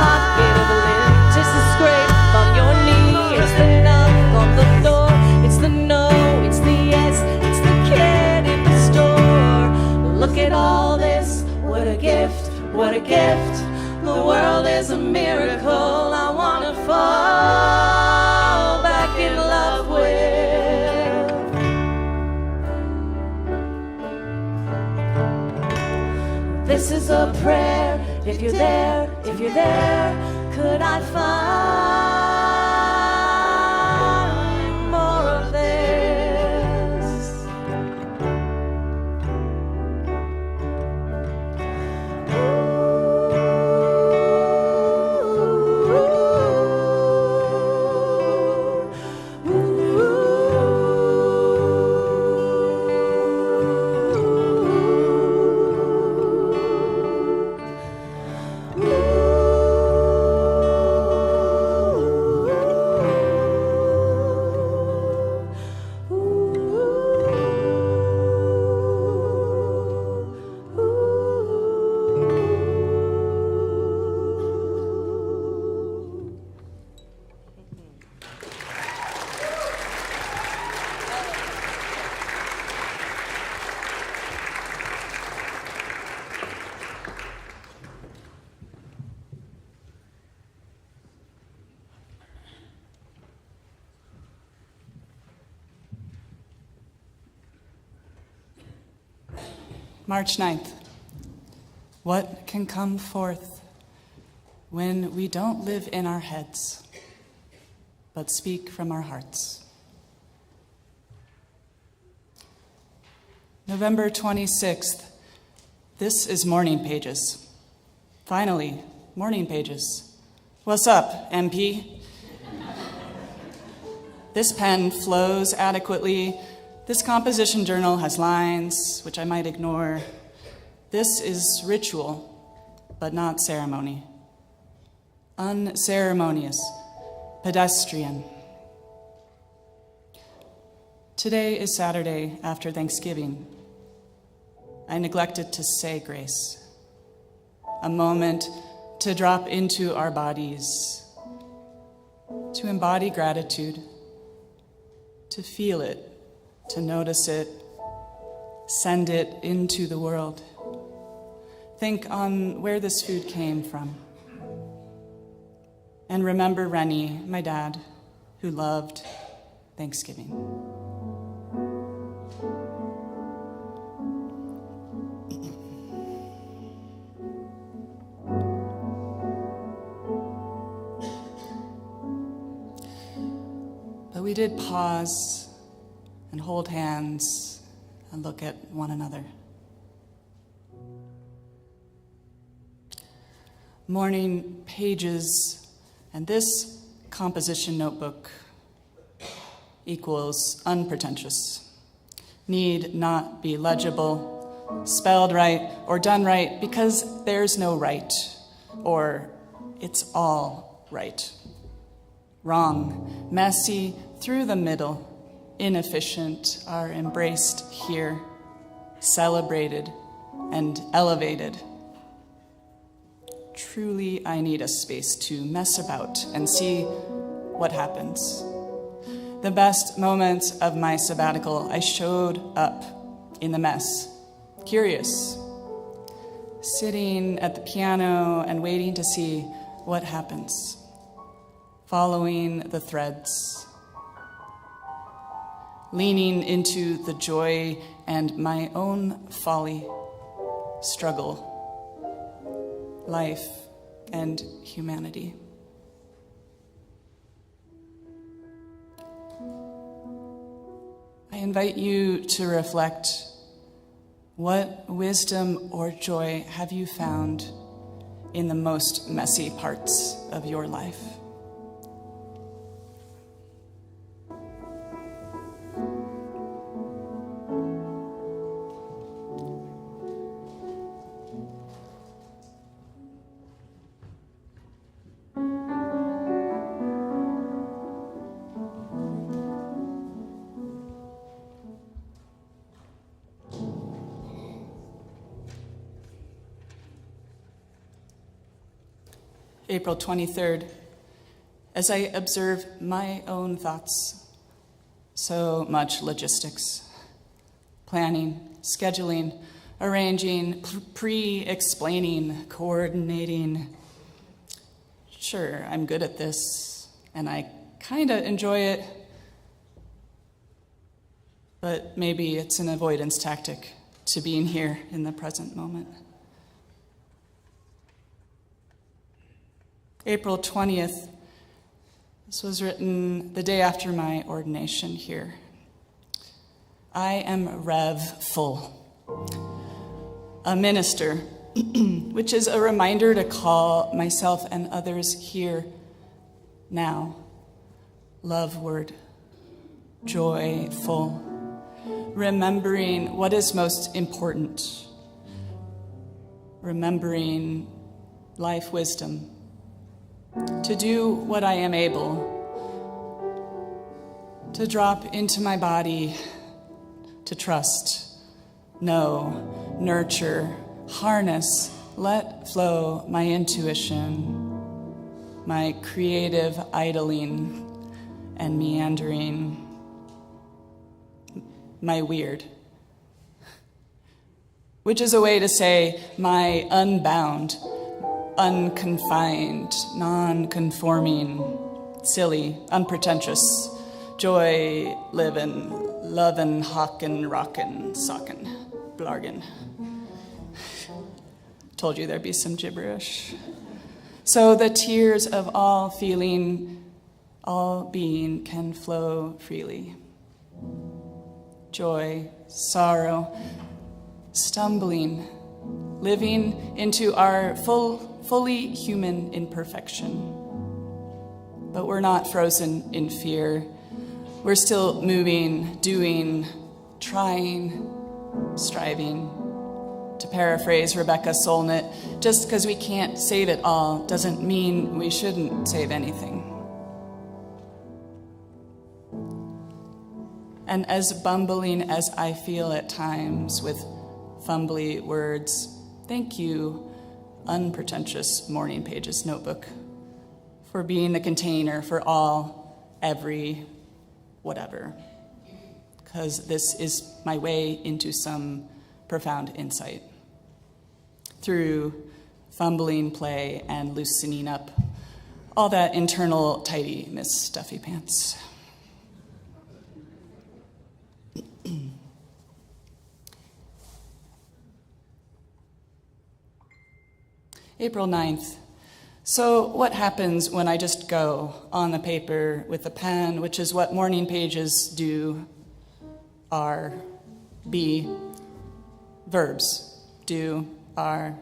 Speaker 1: pocket of a lint. It's the scrape on your knee. It's the knock on the door. It's the no, it's the yes. It's the kid in the store. Look at all this. What a gift, what a gift. The world is a miracle. I want to fall back in love with. This is a prayer. If you're there, could I find more of this?
Speaker 3: March 9th. What can come forth when we don't live in our heads, but speak from our hearts? November 26th. This is Morning Pages. Finally, Morning Pages. What's up, MP? This pen flows adequately. This composition journal has lines, which I might ignore. This is ritual, but not ceremony. Unceremonious, pedestrian. Today is Saturday after Thanksgiving. I neglected to say grace. A moment to drop into our bodies, to embody gratitude, to feel it, to notice it, send it into the world. Think on where this food came from. And remember Rennie, my dad, who loved Thanksgiving. But we did pause and hold hands and look at one another. Morning Pages and this composition notebook equals unpretentious. Need not be legible, spelled right, or done right because there's no right, or it's all right. Wrong, messy, through the middle, inefficient are embraced here, celebrated and elevated. Truly, I need a space to mess about and see what happens. The best moments of my sabbatical, I showed up in the mess, curious, sitting at the piano and waiting to see what happens, following the threads, leaning into the joy and my own folly, struggle, life, and humanity. I invite you to reflect. What wisdom or joy have you found in the most messy parts of your life? April 23rd, as I observe my own thoughts. So much logistics, planning, scheduling, arranging, pre-explaining, coordinating. Sure, I'm good at this, and I kind of enjoy it, but maybe it's an avoidance tactic to being here in the present moment. April 20th, this was written the day after my ordination here. I am Rev-full, a minister, which is a reminder to call myself and others here now. Love word, joyful, remembering what is most important, remembering life wisdom, to do what I am able, to drop into my body, to trust, know, nurture, harness, let flow my intuition, my creative idling and meandering, my weird, which is a way to say my unbound, unconfined, non-conforming, silly, unpretentious, joy, livin', lovin', hawkin', rockin', sockin', blargin'. Told you there'd be some gibberish. So the tears of all feeling, all being can flow freely. Joy, sorrow, stumbling, living into our fully human imperfection. But we're not frozen in fear. We're still moving, doing, trying, striving. To paraphrase Rebecca Solnit, just because we can't save it all doesn't mean we shouldn't save anything. And as bumbling as I feel at times with fumbly words, thank you, Unpretentious Morning Pages Notebook, for being the container for all, every, whatever. Because this is my way into some profound insight. Through fumbling play and loosening up all that internal tidy Miss Stuffy Pants. April 9th. So what happens when I just go on the paper with a pen, which is what morning pages do, are, be, verbs, do, are,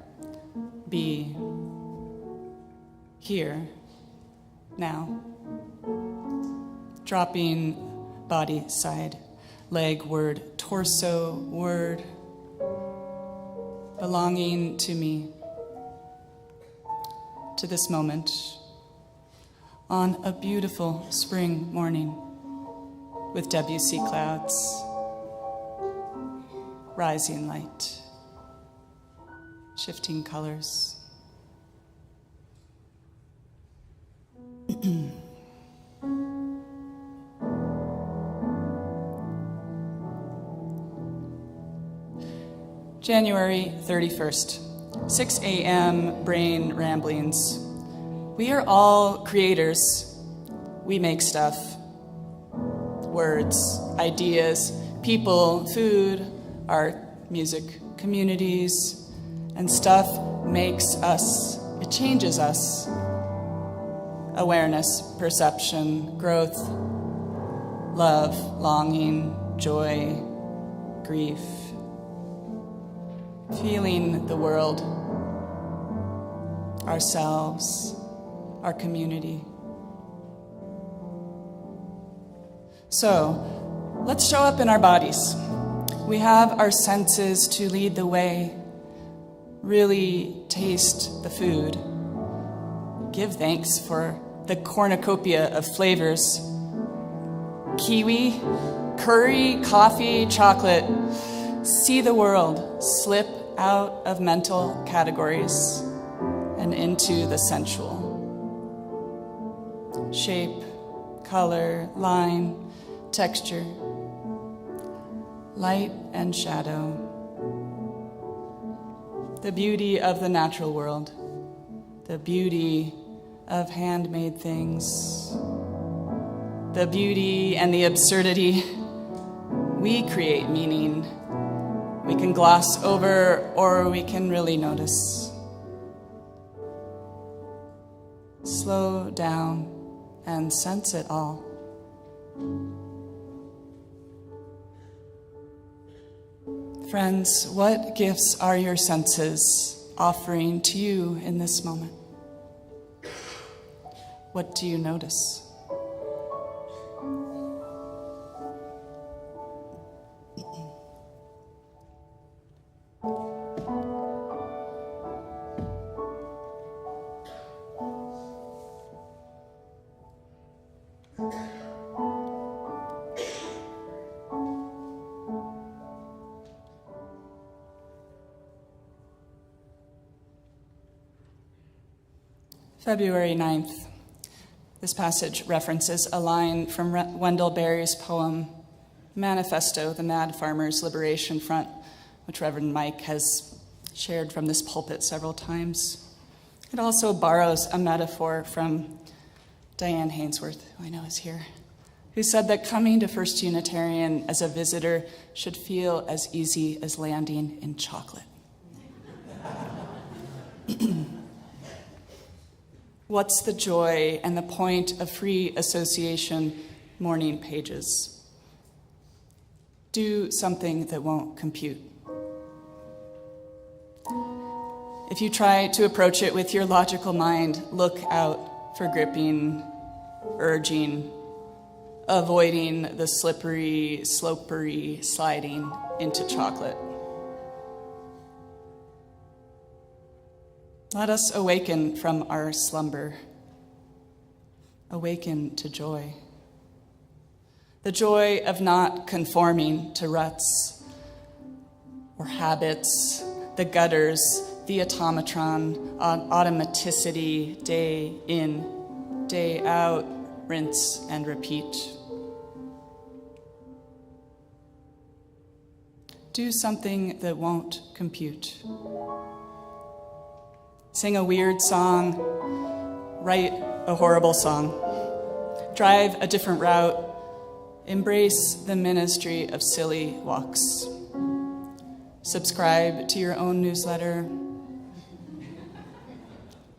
Speaker 3: be, here, now. Dropping body, side, leg, word, torso, word, belonging to me, to this moment, on a beautiful spring morning with WC clouds, rising light, shifting colors. January 31st, 6 a.m. brain ramblings. We are all creators. We make stuff, words, ideas, people, food, art, music, communities, and stuff makes us. It changes us. Awareness, perception, growth, love, longing, joy, grief. Feeling the world, ourselves, our community. So, let's show up in our bodies. We have our senses to lead the way. Really taste the food. Give thanks for the cornucopia of flavors. Kiwi, curry, coffee, chocolate. See the world slip out of mental categories and into the sensual. shape, color, line, texture, light and shadow. The beauty of the natural world, the beauty of handmade things, the beauty and the absurdity. We create meaning. We can gloss over, or we can really notice. Slow down and sense it all. Friends, what gifts are your senses offering to you in this moment? What do you notice? February 9th. This passage references a line from Wendell Berry's poem, Manifesto, the Mad Farmers' Liberation Front, which Reverend Mike has shared from this pulpit several times. It also borrows a metaphor from Diane Hainsworth, who I know is here, who said that coming to First Unitarian as a visitor should feel as easy as landing in chocolate. What's the joy and the point of free association morning pages? Do something that won't compute. If you try to approach it with your logical mind, look out for gripping, urging, avoiding the slippery, slopery sliding into chocolate. Let us awaken from our slumber. Awaken to joy. The joy of not conforming to ruts or habits, the gutters, the automatron, automaticity, day in, day out, rinse and repeat. Do something that won't compute. Sing a weird song, write a horrible song, drive a different route, embrace the ministry of silly walks, subscribe to your own newsletter,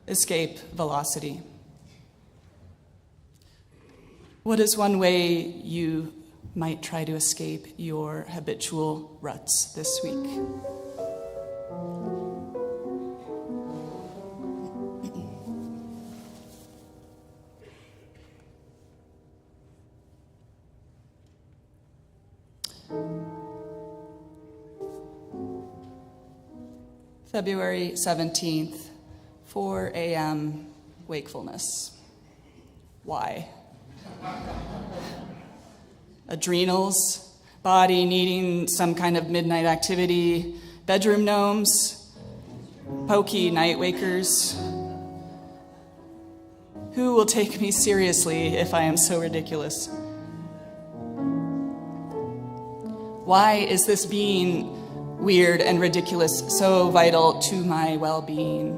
Speaker 3: escape velocity. What is one way you might try to escape your habitual ruts this week? February 17th, 4 a.m. wakefulness. Why? Adrenals, body needing some kind of midnight activity, bedroom gnomes, pokey night wakers. Who will take me seriously if I am so ridiculous? Why is this being weird and ridiculous so vital to my well-being?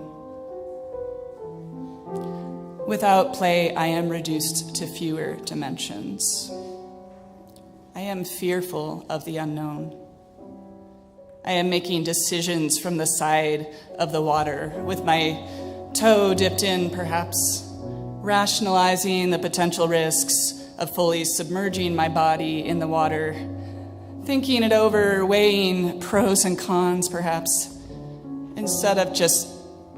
Speaker 3: Without play, I am reduced to fewer dimensions. I am fearful of the unknown. I am making decisions from the side of the water, with my toe dipped in, perhaps, rationalizing the potential risks of fully submerging my body in the water, thinking it over, weighing pros and cons, perhaps, instead of just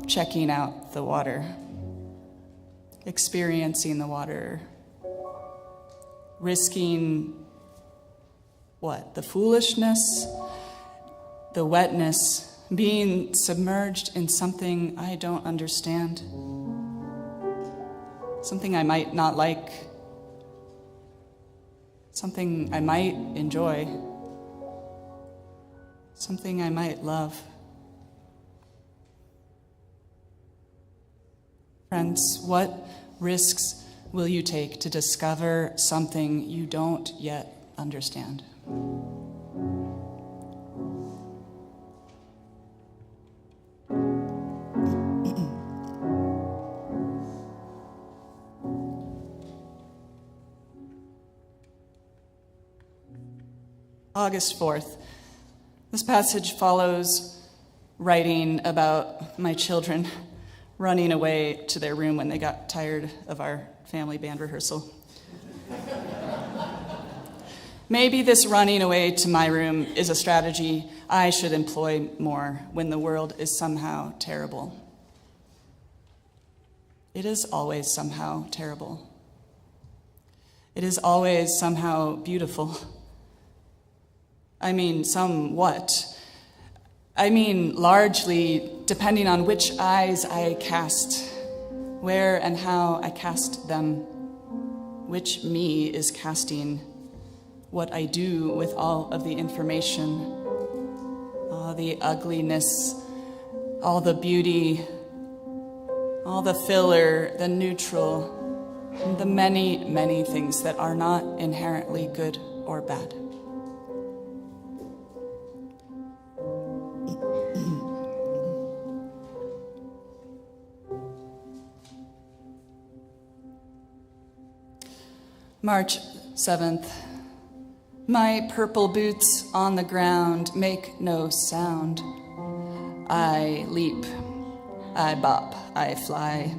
Speaker 3: checking out the water, experiencing the water, risking what? The foolishness, the wetness, being submerged in something I don't understand, something I might not like, something I might enjoy, something I might love. Friends, what risks will you take to discover something you don't yet understand? August 4th. This passage follows writing about my children running away to their room when they got tired of our family band rehearsal. Maybe this running away to my room is a strategy I should employ more when the world is somehow terrible. It is always somehow terrible. It is always somehow beautiful. I mean, somewhat. I mean, largely, depending on which eyes I cast, where and how I cast them, which me is casting, what I do with all of the information, all the ugliness, all the beauty, all the filler, the neutral, and the many, many things that are not inherently good or bad. March 7th. My purple boots on the ground make no sound. I leap, I bop, I fly,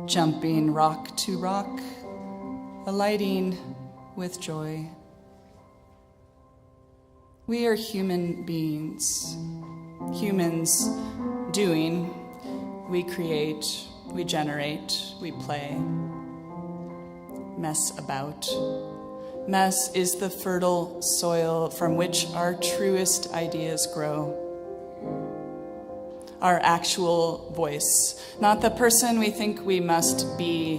Speaker 3: jumping rock to rock, alighting with joy. We are human beings, humans doing. We create, we generate, we play. Mess about. Mess is the fertile soil from which our truest ideas grow. Our actual voice, not the person we think we must be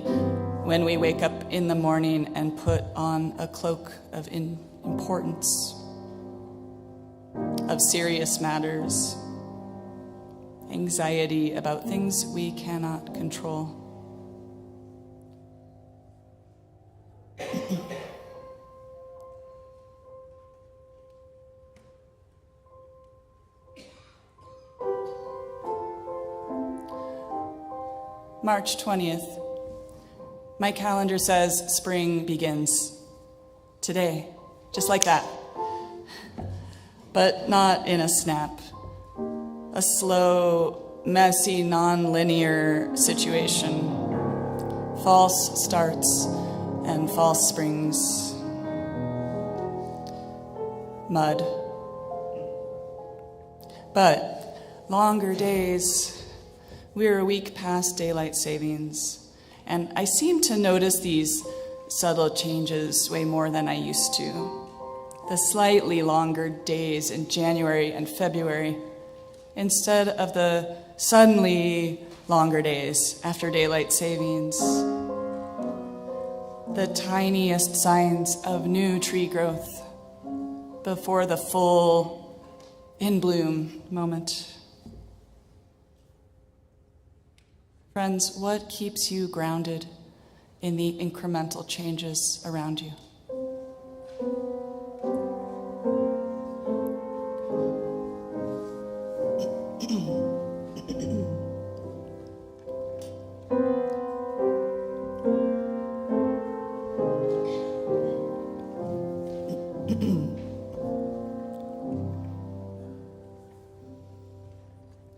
Speaker 3: when we wake up in the morning and put on a cloak of importance, of serious matters, anxiety about things we cannot control. March 20th. My calendar says spring begins today, just like that. But not in a snap. A slow, messy, non-linear situation. False starts and false springs. Mud. But longer days. We're a week past daylight savings, and I seem to notice these subtle changes way more than I used to. The slightly longer days in January and February, instead of the suddenly longer days after daylight savings. The tiniest signs of new tree growth before the full in bloom moment. Friends, what keeps you grounded in the incremental changes around you?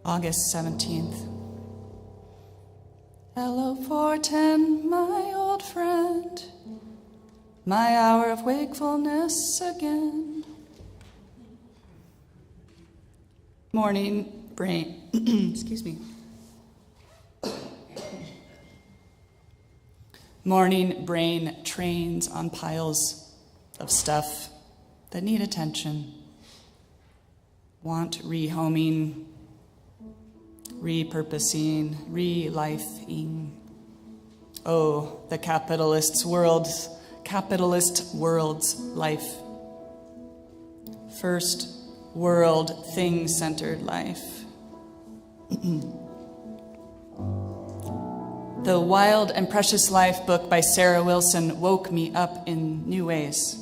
Speaker 3: August 17th. Hello, 410, my old friend, my hour of wakefulness again. Morning brain, excuse me. Morning brain trains on piles of stuff that need attention, want rehoming, repurposing, re-lifing. Oh, the capitalist world's life. First world thing-centered life. The Wild and Precious Life book by Sarah Wilson woke me up in new ways.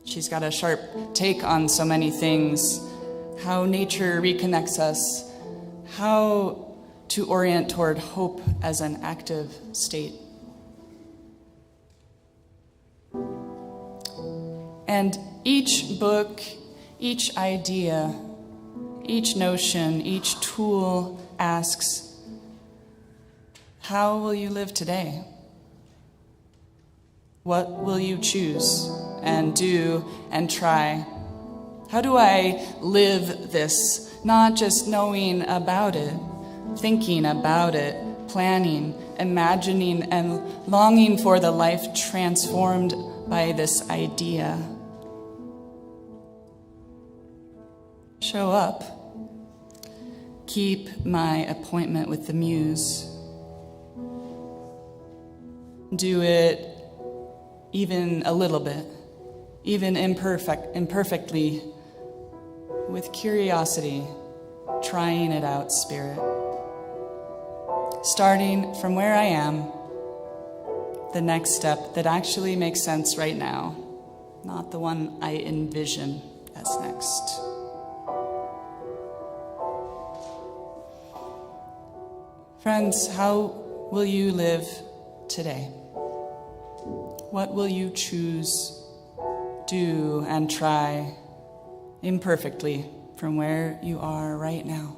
Speaker 3: She's got a sharp take on so many things, how nature reconnects us, how to orient toward hope as an active state. And each book, each idea, each notion, each tool asks, how will you live today? What will you choose and do and try? How do I live this? Not just knowing about it, thinking about it, planning, imagining, and longing for the life transformed by this idea. Show up. Keep my appointment with the muse. Do it even a little bit, even imperfectly, with curiosity, trying it out spirit. Starting from where I am, the next step that actually makes sense right now, not the one I envision as next. Friends, how will you live today? What will you choose, do, and try imperfectly from where you are right now?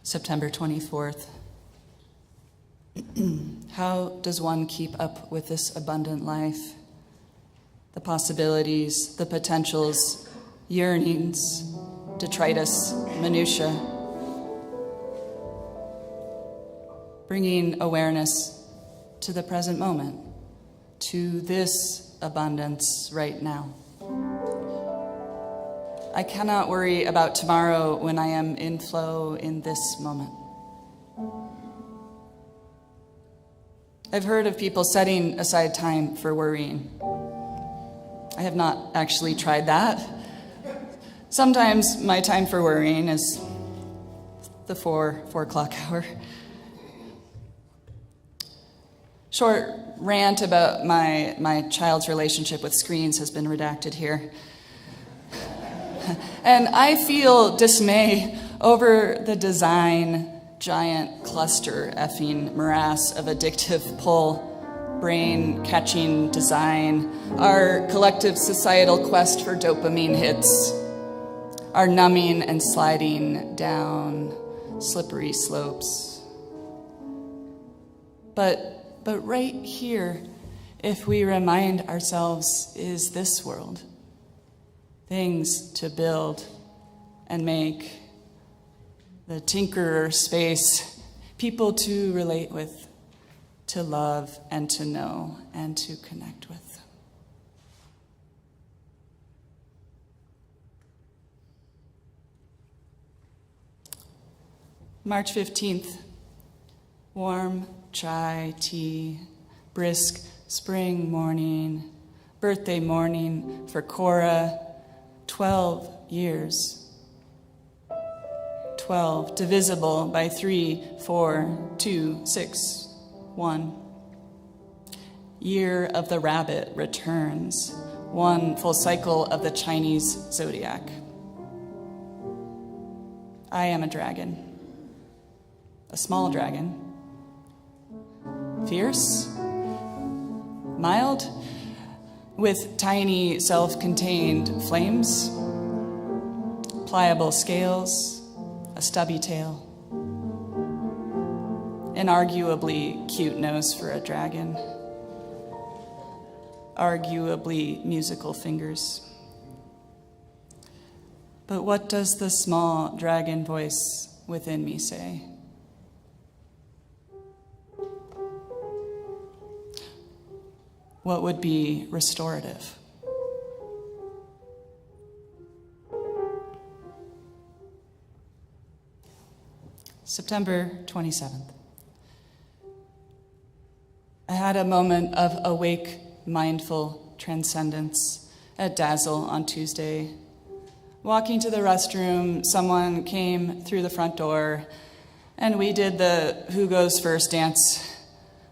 Speaker 3: September 24th. How does one keep up with this abundant life? The possibilities, the potentials, yearnings, detritus, minutia. Bringing awareness to the present moment, to this abundance right now. I cannot worry about tomorrow when I am in flow in this moment. I've heard of people setting aside time for worrying. I have not actually tried that. Sometimes my time for worrying is the 4 o'clock hour. Short rant about my child's relationship with screens has been redacted here. And I feel dismay over the design giant cluster effing morass of addictive pull, brain-catching design, our collective societal quest for dopamine hits, our numbing and sliding down slippery slopes. But right here, if we remind ourselves, is this world. Things to build and make, the tinkerer space, people to relate with, to love and to know and to connect with. March 15th, warm chai tea, brisk spring morning, birthday morning for Cora, 12 years. 12, divisible by 3, 4, 2, 6, 1. Year of the rabbit returns, 1 full cycle of the Chinese zodiac. I am a dragon, a small dragon. Fierce, mild, with tiny self-contained flames, pliable scales, a stubby tail, an arguably cute nose for a dragon, arguably musical fingers. But what does the small dragon voice within me say? What would be restorative? September 27th. I had a moment of awake, mindful transcendence at Dazzle on Tuesday. Walking to the restroom, someone came through the front door, and we did the who goes first dance,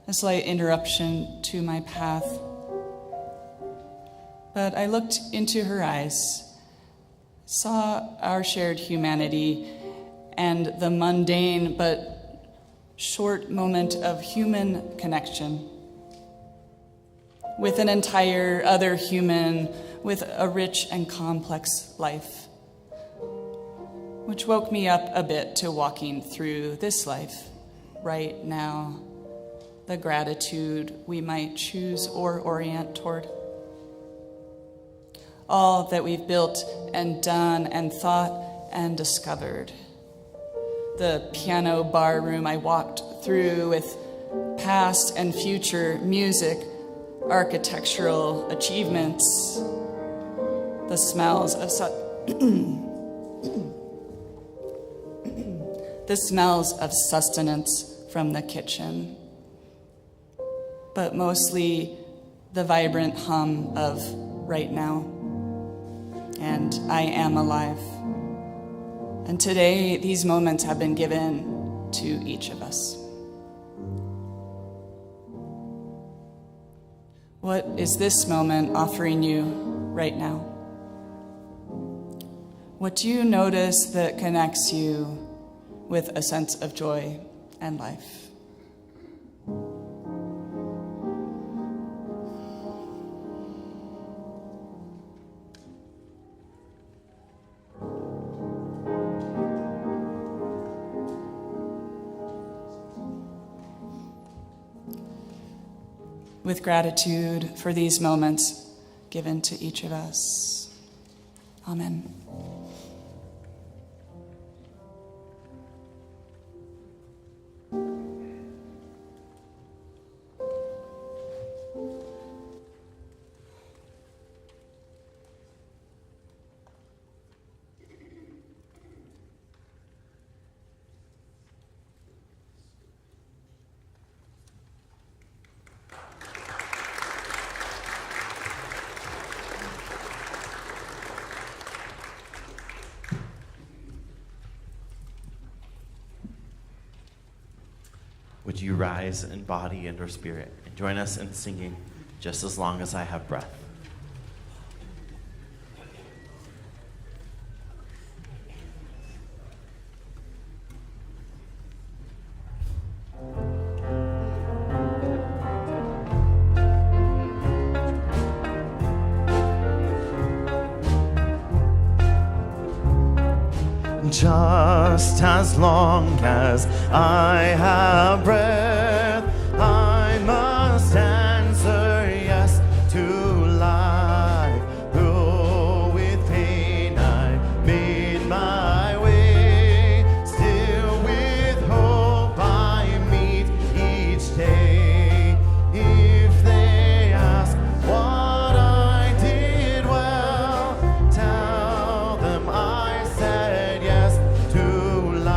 Speaker 3: a slight interruption to my path. But I looked into her eyes, saw our shared humanity, and the mundane but short moment of human connection with an entire other human with a rich and complex life, which woke me up a bit to walking through this life right now, the gratitude we might choose or orient toward. All that we've built and done and thought and discovered. The piano bar room I walked through with past and future music, architectural achievements, the smells of the smells of sustenance from the kitchen, but mostly the vibrant hum of right now. And I am alive. And today, these moments have been given to each of us. What is this moment offering you right now? What do you notice that connects you with a sense of joy and life? With gratitude for these moments given to each of us. Amen.
Speaker 12: Would you rise in body and or spirit and join us in singing Just As Long As I Have Breath?
Speaker 8: Just as long as I have breath, I must answer yes to life. Though with pain I made my way, still with hope I meet each day. If they ask what I did well, tell them I said yes to life.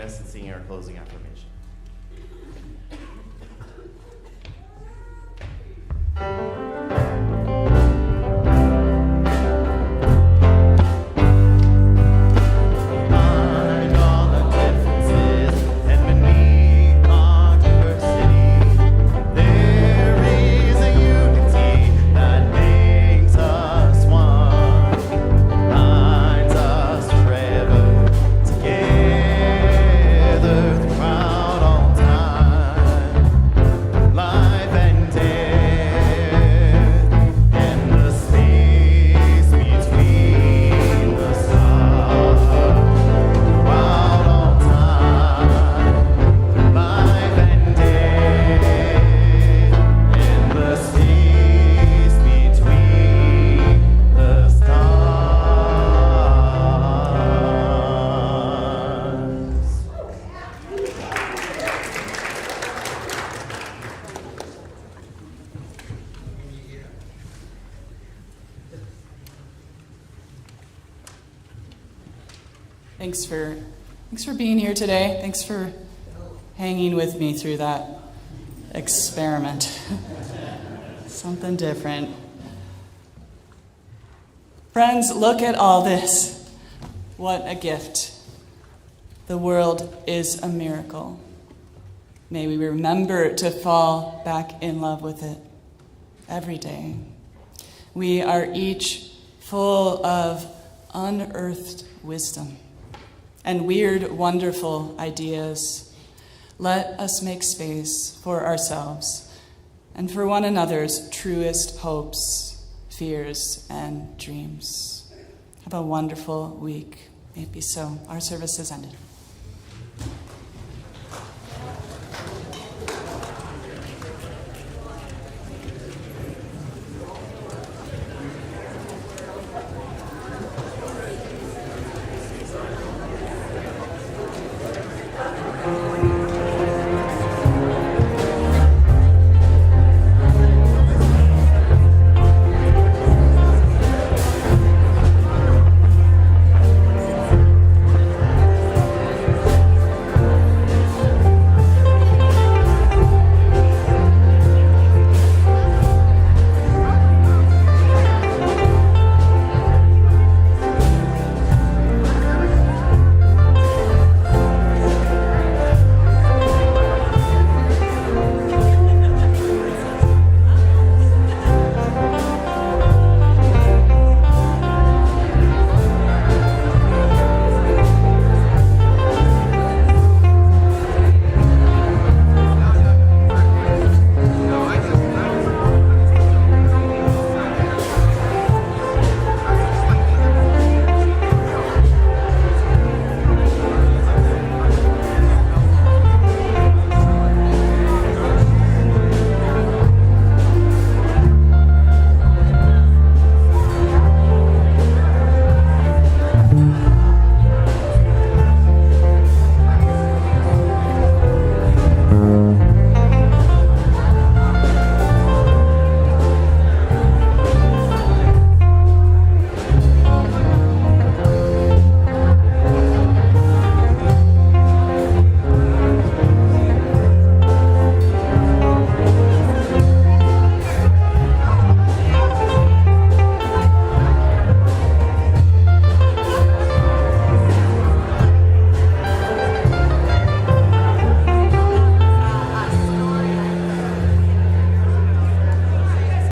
Speaker 12: us in singing our closing affirmation.
Speaker 3: Thanks for being here today. Thanks for hanging with me through that experiment. Something different. Friends, look at all this. What a gift. The world is a miracle. May we remember to fall back in love with it every day. We are each full of unearthed wisdom and weird, wonderful ideas. Let us make space for ourselves and for one another's truest hopes, fears, and dreams. Have a wonderful week. May it be so. Our service is ended.